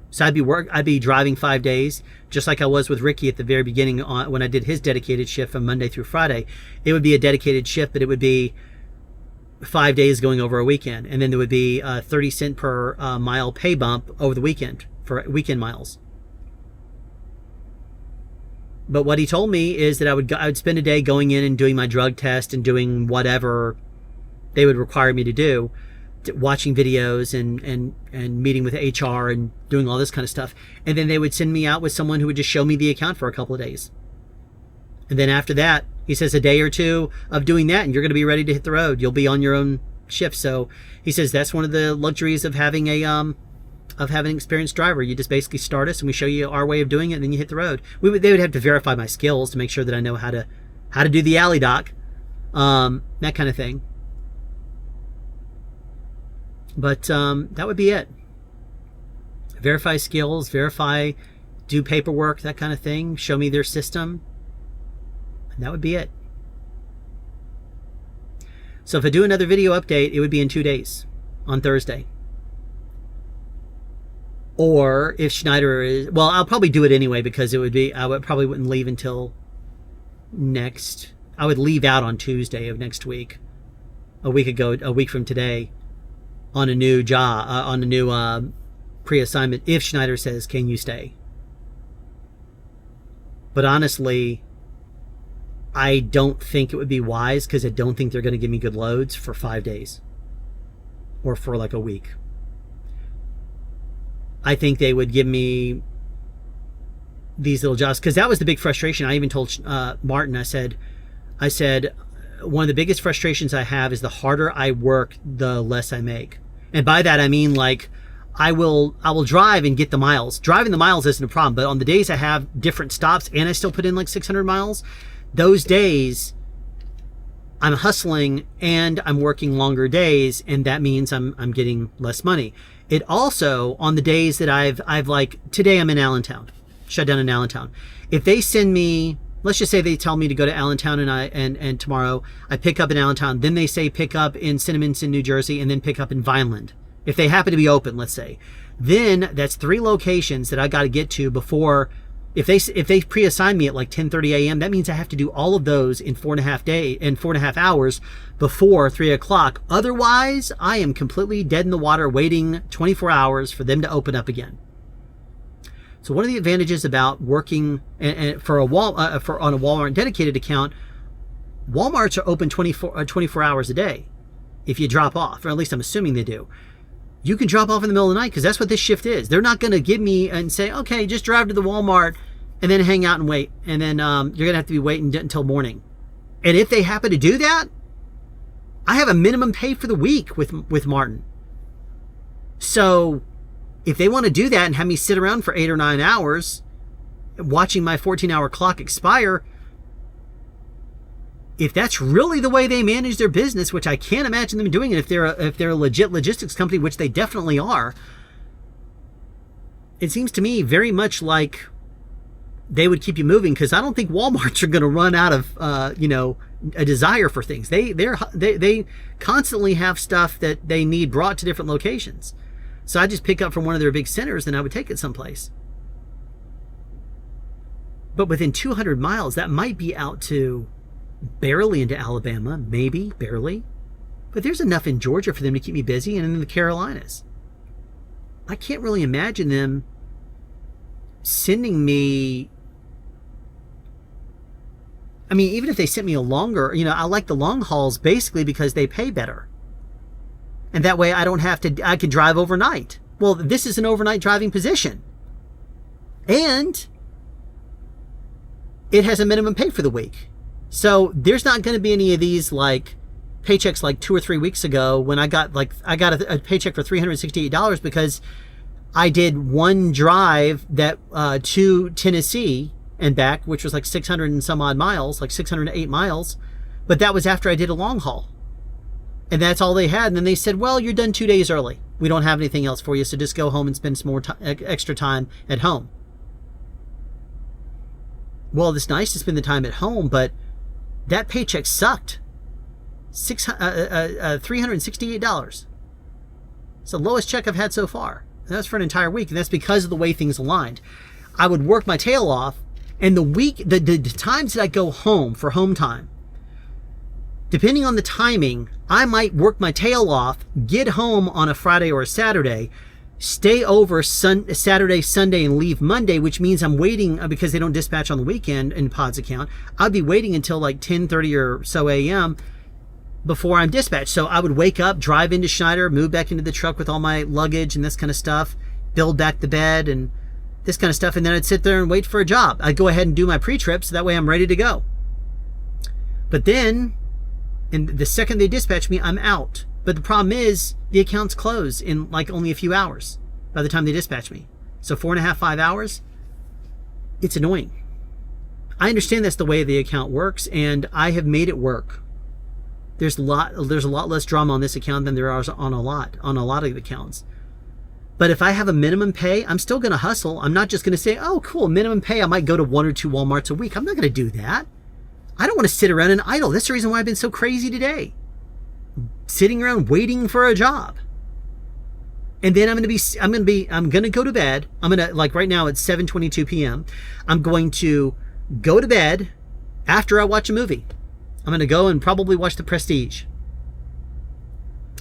So I'd be driving 5 days, just like I was with Ricky at the very beginning when I did his dedicated shift from Monday through Friday. It would be a dedicated shift, but it would be 5 days going over a weekend. And then there would be a 30 cent per mile pay bump over the weekend for weekend miles. But what he told me is that I would spend a day going in and doing my drug test and doing whatever they would require me to do, watching videos and meeting with HR and doing all this kind of stuff. And then they would send me out with someone who would just show me the account for a couple of days. And then after that, he says a day or two of doing that and you're going to be ready to hit the road. You'll be on your own shift. So he says that's one of the luxuries of having a of having an experienced driver. You just basically start us and we show you our way of doing it, and then you hit the road. They would have to verify my skills to make sure that I know how to do the alley dock, that kind of thing. But that would be it. Verify skills, do paperwork, that kind of thing. Show me their system, and that would be it. So if I do another video update, it would be in 2 days, on Thursday. Or if Schneider is, well, I'll probably do it anyway, because I probably wouldn't leave until I would leave out on Tuesday of next week, a week from today, on a new job, on a new pre-assignment, if Schneider says, can you stay? But honestly, I don't think it would be wise, because I don't think they're going to give me good loads for 5 days or for like a week. I think they would give me these little jobs, because that was the big frustration. I even told Martin, I said, one of the biggest frustrations I have is the harder I work, the less I make. And by that, I mean, like, I will drive and get the miles. Driving the miles isn't a problem, but on the days I have different stops and I still put in like 600 miles, those days I'm hustling and I'm working longer days, and that means I'm getting less money. It also, on the days that I've like, today I'm in Allentown, shut down in Allentown. If they send me, let's just say they tell me to go to Allentown, and tomorrow I pick up in Allentown, then they say pick up in Cinnaminson, New Jersey, and then pick up in Vineland. If they happen to be open, let's say, then that's 3 locations that I got to get to before. If they pre-assign me at like 10:30 a.m., that means I have to do all of those in 4.5 hours before 3 o'clock. Otherwise, I am completely dead in the water, waiting 24 hours for them to open up again. So one of the advantages about working on a Walmart dedicated account, Walmarts are open 24 hours a day if you drop off, or at least I'm assuming they do. You can drop off in the middle of the night, because that's what this shift is. They're not going to give me and say, okay, just drive to the Walmart and then hang out and wait. And then you're going to have to be waiting until morning. And if they happen to do that, I have a minimum pay for the week with Martin. So if they want to do that and have me sit around for 8 or 9 hours watching my 14-hour clock expire, if that's really the way they manage their business, which I can't imagine them doing it if they're a legit logistics company, which they definitely are, it seems to me very much like they would keep you moving, because I don't think Walmarts are going to run out of a desire for things. They constantly have stuff that they need brought to different locations. So I just pick up from one of their big centers and I would take it someplace. But within 200 miles, that might be out to barely into Alabama, maybe, barely. But there's enough in Georgia for them to keep me busy, and in the Carolinas. I can't really imagine them sending me, I mean, even if they sent me a longer, I like the long hauls basically because they pay better. And that way I can drive overnight. Well, this is an overnight driving position. And it has a minimum pay for the week. So there's not going to be any of these like paychecks like 2 or 3 weeks ago when I got a paycheck for $368 because I did one drive to Tennessee and back, which was like 600 and some odd miles, like 608 miles. But that was after I did a long haul. And that's all they had. And then they said, well, you're done 2 days early. We don't have anything else for you. So just go home and spend some more extra time at home. Well, it's nice to spend the time at home, but that paycheck sucked. $368. It's the lowest check I've had so far. And that's for an entire week. And that's because of the way things aligned. I would work my tail off, and the times that I go home for home time, depending on the timing, I might work my tail off, get home on a Friday or a Saturday, stay over Saturday, Sunday, and leave Monday, which means I'm waiting because they don't dispatch on the weekend in Pod's account. I'd be waiting until like 10:30 or so a.m. before I'm dispatched. So I would wake up, drive into Schneider, move back into the truck with all my luggage and this kind of stuff, build back the bed and this kind of stuff, and then I'd sit there and wait for a job. I'd go ahead and do my pre-trip so that way I'm ready to go. But then, and the second they dispatch me, I'm out. But the problem is the accounts close in like only a few hours. by the time they dispatch me. So 4.5, 5 hours, it's annoying. I understand that's the way the account works, and I have made it work. There's a lot less drama on this account than there are on a lot of accounts. But if I have a minimum pay, I'm still going to hustle. I'm not just going to say, oh, cool, minimum pay. I might go to 1 or 2 Walmarts a week. I'm not going to do that. I don't want to sit around and idle. That's the reason why I've been so crazy today. Sitting around waiting for a job. And then I'm going to go to bed. I'm going to, like right now it's 7:22 p.m. I'm going to go to bed after I watch a movie. I'm going to go and probably watch The Prestige.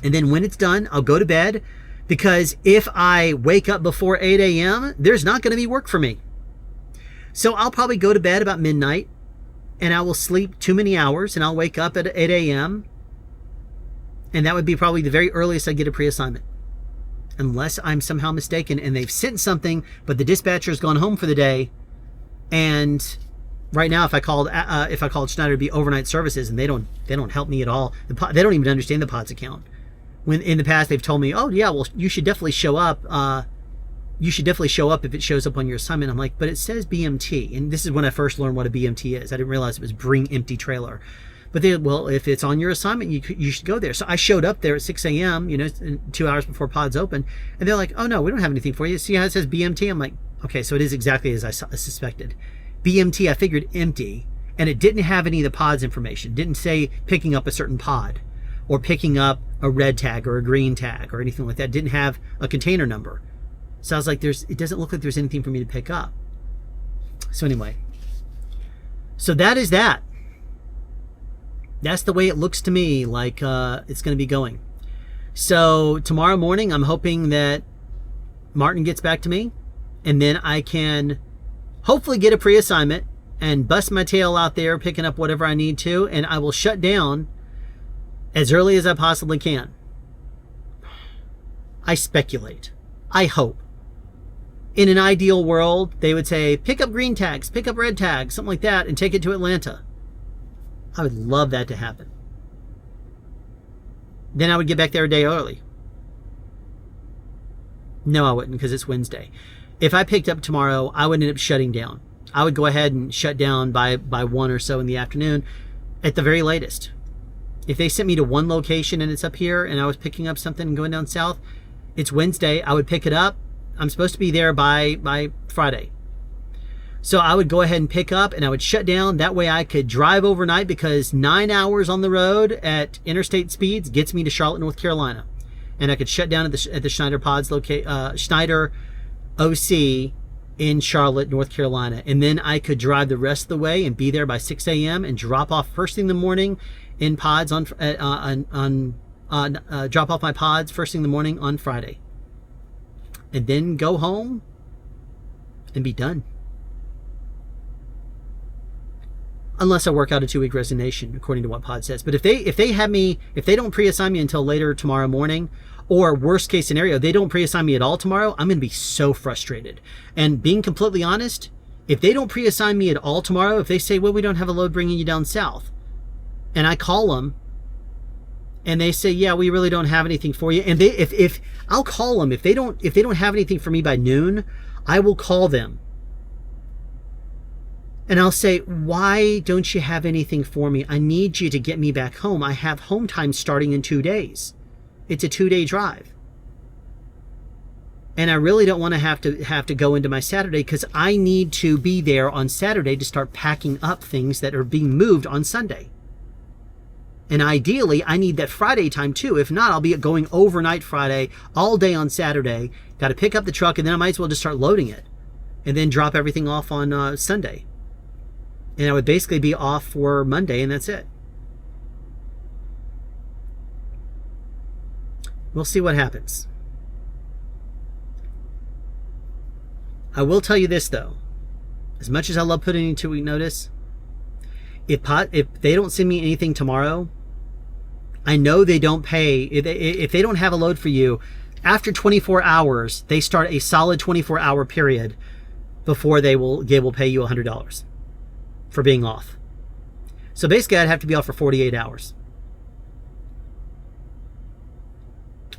And then when it's done, I'll go to bed, because if I wake up before 8 a.m., there's not going to be work for me. So I'll probably go to bed about midnight, and I will sleep too many hours, and I'll wake up at 8 a.m. And that would be probably the very earliest I get a pre-assignment. Unless I'm somehow mistaken and they've sent something, but the dispatcher's gone home for the day. And right now, if I called Schneider, it'd be overnight services, and they don't help me at all. They don't even understand the PODS account. When in the past they've told me, oh yeah, well you should definitely show up. You should definitely show up if it shows up on your assignment. I'm like, but it says BMT, and this is when I first learned what a BMT is. I didn't realize it was bring empty trailer. But well, if it's on your assignment, you should go there. So I showed up there at 6 a.m., 2 hours before PODS open, and they're like, oh no, we don't have anything for you. See how it says BMT? I'm like, okay, so it is exactly as I suspected. BMT, I figured empty, and it didn't have any of the PODS information. It didn't say picking up a certain pod, or picking up a red tag or a green tag or anything like that. It didn't have a container number. So I was like, it doesn't look like there's anything for me to pick up. So anyway, so that is that. That's the way it looks to me like it's going to be going. So tomorrow morning, I'm hoping that Martin gets back to me, and then I can hopefully get a pre-assignment and bust my tail out there picking up whatever I need to, and I will shut down as early as I possibly can. I speculate. I hope. In an ideal world, they would say, pick up green tags, pick up red tags, something like that, and take it to Atlanta. I would love that to happen. Then I would get back there a day early. No, I wouldn't, because it's Wednesday. If I picked up tomorrow, I would end up shutting down. I would go ahead and shut down by 1 or so in the afternoon at the very latest. If they sent me to one location and it's up here and I was picking up something and going down south, it's Wednesday, I would pick it up. I'm supposed to be there by Friday. So I would go ahead and pick up, and I would shut down. That way I could drive overnight, because 9 hours on the road at interstate speeds gets me to Charlotte, North Carolina. And I could shut down at the Schneider PODS Schneider OC in Charlotte, North Carolina. And then I could drive the rest of the way and be there by 6 a.m. and drop off first thing in the morning in PODS drop off my PODS first thing in the morning on Friday. And then go home and be done. Unless I work out a 2-week resignation, according to what POD says. But if they don't pre-assign me until later tomorrow morning, or worst case scenario, they don't pre-assign me at all tomorrow, I'm going to be so frustrated. And being completely honest, if they don't pre-assign me at all tomorrow, if they say, well, we don't have a load bringing you down south, and I call them, and they say, yeah, we really don't have anything for you, and if I'll call them, if they don't have anything for me by noon, I will call them. And I'll say, why don't you have anything for me? I need you to get me back home. I have home time starting in 2 days. It's a 2-day drive. And I really don't want to have to go into my Saturday, because I need to be there on Saturday to start packing up things that are being moved on Sunday. And ideally, I need that Friday time too. If not, I'll be going overnight Friday, all day on Saturday. Got to pick up the truck, and then I might as well just start loading it. And then drop everything off on Sunday. And I would basically be off for Monday, and that's it. We'll see what happens. I will tell you this, though. As much as I love putting in 2-week notice, if they don't send me anything tomorrow, I know they don't pay. If they don't have a load for you, after 24 hours, they start a solid 24-hour period before they will pay you $100. For being off. So basically, I'd have to be off for 48 hours.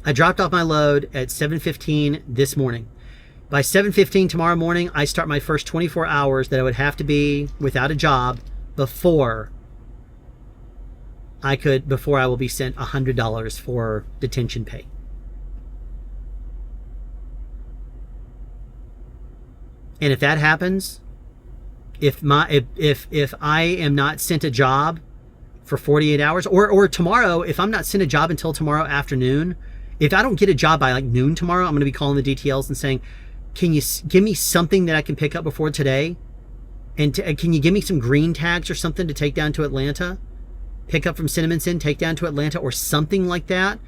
I dropped off my load at 7:15 this morning. By 7:15 tomorrow morning, I start my first 24 hours that I would have to be without a job before I will be sent $100 for detention pay. And if that happens, if I am not sent a job for 48 hours, or tomorrow, if I'm not sent a job until tomorrow afternoon, if I don't get a job by like noon tomorrow, I'm going to be calling the DTLs and saying, can you give me something that I can pick up before today? And can you give me some green tags or something to take down to Atlanta? Pick up from Cinnaminson, take down to Atlanta or something like that?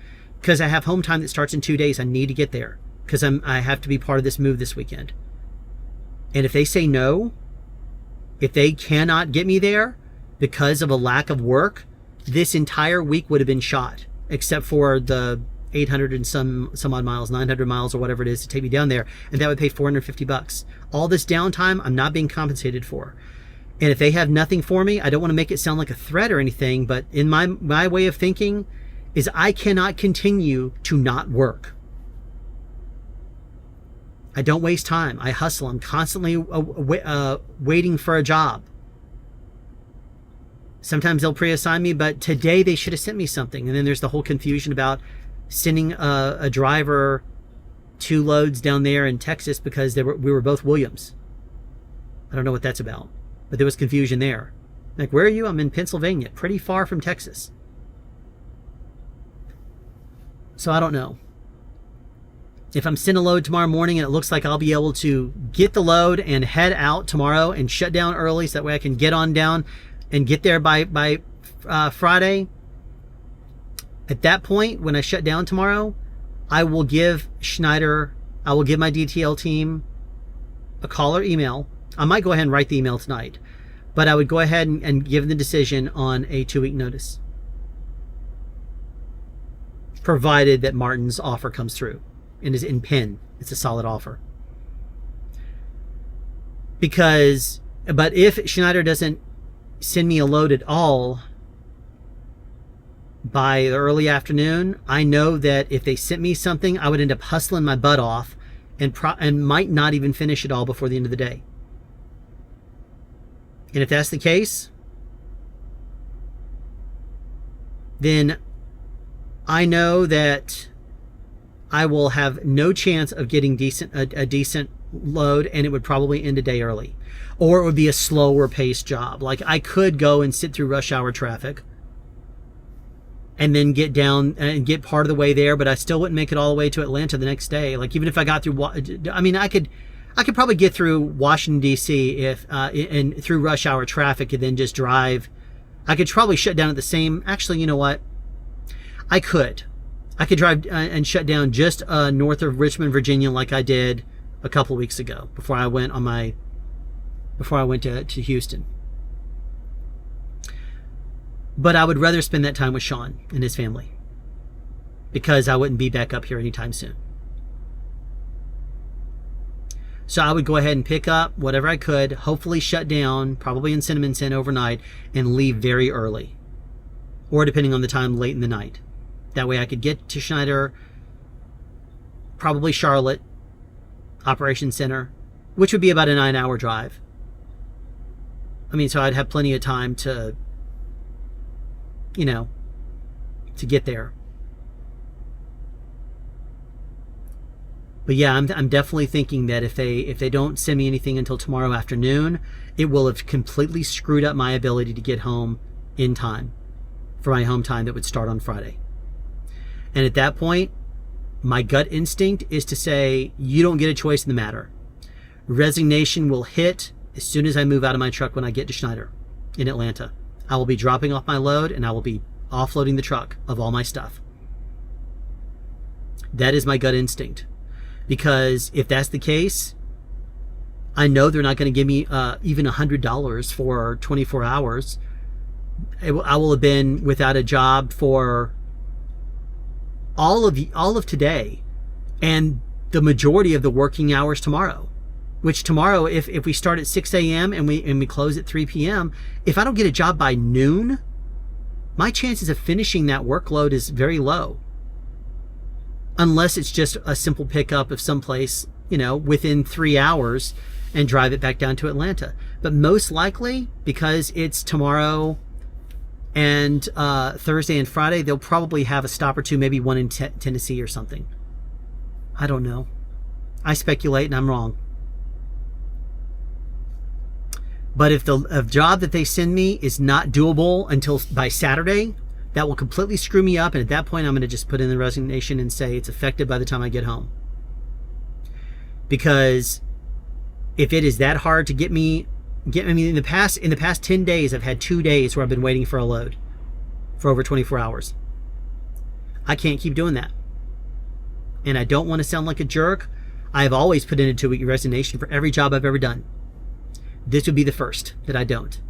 Because I have home time that starts in 2 days. I need to get there because I have to be part of this move this weekend. And if they say no, if they cannot get me there because of a lack of work, this entire week would have been shot, except for the 800 and some odd miles, 900 miles or whatever it is to take me down there. And that would pay $450. All this downtime, I'm not being compensated for. And if they have nothing for me, I don't want to make it sound like a threat or anything, but in my way of thinking is I cannot continue to not work. I don't waste time. I hustle. I'm constantly waiting for a job. Sometimes they'll pre-assign me, but today they should have sent me something. And then there's the whole confusion about sending a driver 2 loads down there in Texas because we were both Williams. I don't know what that's about, but there was confusion there. Like, where are you? I'm in Pennsylvania, pretty far from Texas. So I don't know. If I'm sent a load tomorrow morning and it looks like I'll be able to get the load and head out tomorrow and shut down early so that way I can get on down and get there by Friday. At that point, when I shut down tomorrow, I will give Schneider, I will give my DTL team a call or email. I might go ahead and write the email tonight, but I would go ahead and give them the decision on a 2-week notice, provided that Martin's offer comes through and is in pen. It's a solid offer. But if Schneider doesn't send me a load at all by the early afternoon, I know that if they sent me something, I would end up hustling my butt off and might not even finish it all before the end of the day. And if that's the case, then I know that I will have no chance of getting a decent load, and it would probably end a day early. Or it would be a slower paced job. Like, I could go and sit through rush hour traffic and then get down and get part of the way there, but I still wouldn't make it all the way to Atlanta the next day. Like, even if I got through, I could probably get through Washington, D.C. and through rush hour traffic and then just drive. I could probably shut down at the same, actually, you know what? I could drive and shut down just north of Richmond, Virginia, like I did a couple of weeks ago before I went to Houston. But I would rather spend that time with Sean and his family because I wouldn't be back up here anytime soon. So I would go ahead and pick up whatever I could, hopefully shut down, probably in Cinnaminson overnight, and leave very early. Or depending on the time, late in the night. That way I could get to Schneider, probably Charlotte, Operations Center, which would be about a 9-hour drive. I mean, so I'd have plenty of time to get there. But yeah, I'm definitely thinking that if they don't send me anything until tomorrow afternoon, it will have completely screwed up my ability to get home in time for my home time that would start on Friday. And at that point, my gut instinct is to say, you don't get a choice in the matter. Resignation will hit as soon as I move out of my truck when I get to Schneider in Atlanta. I will be dropping off my load and I will be offloading the truck of all my stuff. That is my gut instinct. Because if that's the case, I know they're not going to give me even $100 for 24 hours. I will have been without a job for all of today and the majority of the working hours tomorrow. Which tomorrow, if we start at 6 a.m. and we close at 3 p.m., if I don't get a job by noon, my chances of finishing that workload is very low. unless it's just a simple pickup of someplace, within 3 hours, and drive it back down to Atlanta. But most likely, because it's tomorrow and Thursday and Friday, they'll probably have a stop or two, maybe one in Tennessee or something. I don't know. I speculate and I'm wrong. But if the job that they send me is not doable until by Saturday, that will completely screw me up. And at that point, I'm going to just put in the resignation and say it's effective by the time I get home. Because if it is that hard to get me, in the past 10 days, I've had 2 days where I've been waiting for a load for over 24 hours. I can't keep doing that. And I don't want to sound like a jerk. I've always put in a 2-week resignation for every job I've ever done. This would be the first that I don't.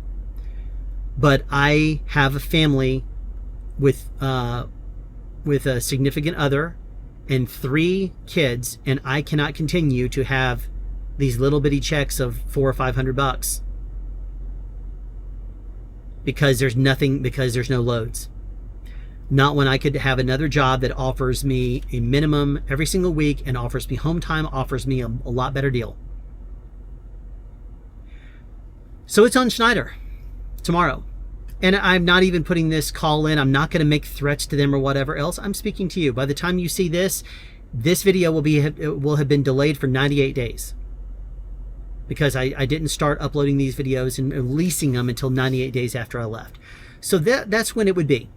But I have a family with a significant other and 3 kids, and I cannot continue to have these little bitty checks of $400 or $500 because there's no loads. Not when I could have another job that offers me a minimum every single week and offers me home time, offers me a lot better deal. So it's on Schneider tomorrow. And I'm not even putting this call in. I'm not going to make threats to them or whatever else. I'm speaking to you. By the time you see this video will have been delayed for 98 days. Because I didn't start uploading these videos and releasing them until 98 days after I left. So that's when it would be.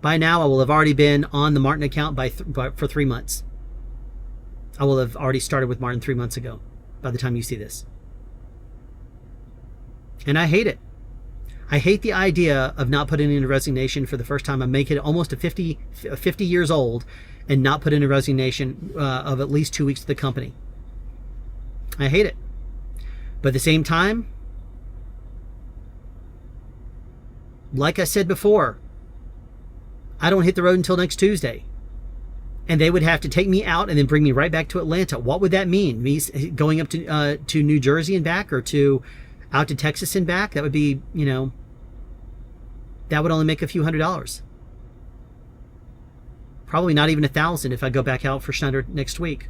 By now, I will have already been on the Martin account for 3 months. I will have already started with Martin 3 months ago by the time you see this. And I hate it. I hate the idea of not putting in a resignation for the first time. I'm making it almost 50 years old and not put in a resignation of at least 2 weeks to the company. I hate it. But at the same time, like I said before, I don't hit the road until next Tuesday. And they would have to take me out and then bring me right back to Atlanta. What would that mean? Me going up to New Jersey and back, or out to Texas and back? That would be, that would only make a few $100s. Probably not even 1,000 if I go back out for Schneider next week.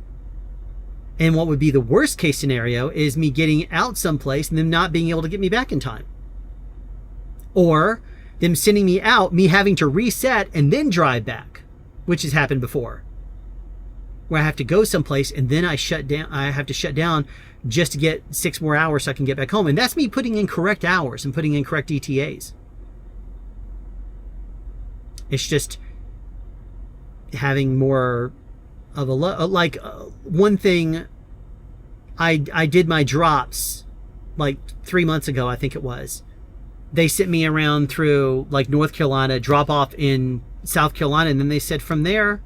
And what would be the worst case scenario is me getting out someplace and them not being able to get me back in time. Or them sending me out, me having to reset and then drive back, which has happened before. Where I have to go someplace and then I have to shut down just to get 6 more hours so I can get back home. And that's me putting in correct hours and putting in correct ETAs. It's just having more of one thing. I did my drops like 3 months ago, I think it was. They sent me around through like North Carolina, drop off in South Carolina, and then they said from there,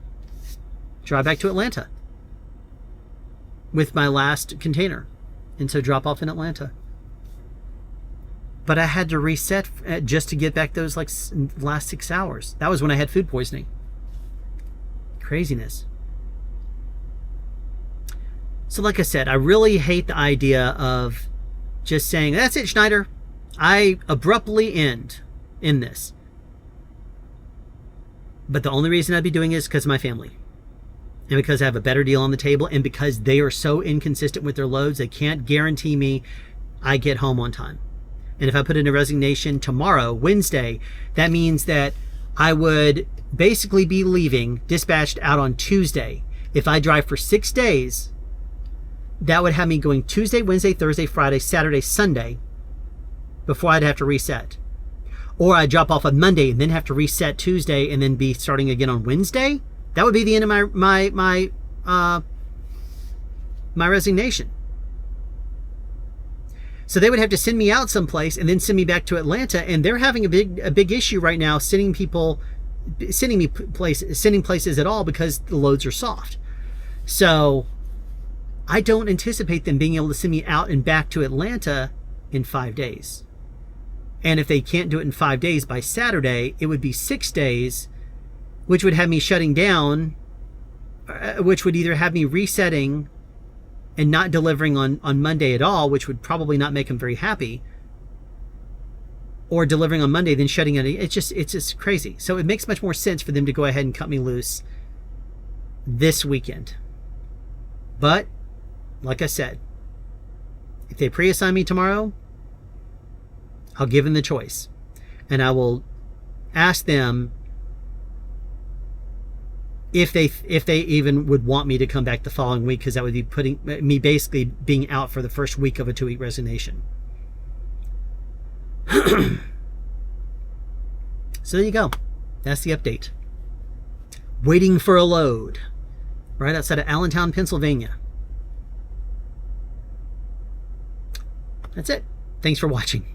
drive back to Atlanta with my last container. And so drop off in Atlanta. But I had to reset just to get back those last 6 hours. That was when I had food poisoning. Craziness. So like I said, I really hate the idea of just saying, that's it, Schneider. I abruptly end in this. But the only reason I'd be doing it is because of my family. And because I have a better deal on the table, and because they are so inconsistent with their loads, they can't guarantee me I get home on time. And if I put in a resignation tomorrow, Wednesday, that means that I would basically be leaving, dispatched out on Tuesday. If I drive for 6 days, that would have me going Tuesday, Wednesday, Thursday, Friday, Saturday, Sunday, before I'd have to reset. Or I'd drop off on Monday and then have to reset Tuesday and then be starting again on Wednesday. That would be the end of my resignation. So they would have to send me out someplace and then send me back to Atlanta, and they're having a big issue right now sending places at all because the loads are soft. So I don't anticipate them being able to send me out and back to Atlanta in 5 days. And if they can't do it in 5 days, by Saturday, it would be 6 days, which would have me shutting down, which would either have me resetting and not delivering on Monday at all, which would probably not make them very happy, or delivering on Monday, then shutting it. It's just crazy. So it makes much more sense for them to go ahead and cut me loose this weekend. But, like I said, if they pre-assign me tomorrow, I'll give them the choice. And I will ask them if they even would want me to come back the following week, because that would be putting me basically being out for the first week of a 2-week resignation. So there you go. That's the update. Waiting for a load right outside of Allentown, Pennsylvania. That's it. Thanks for watching.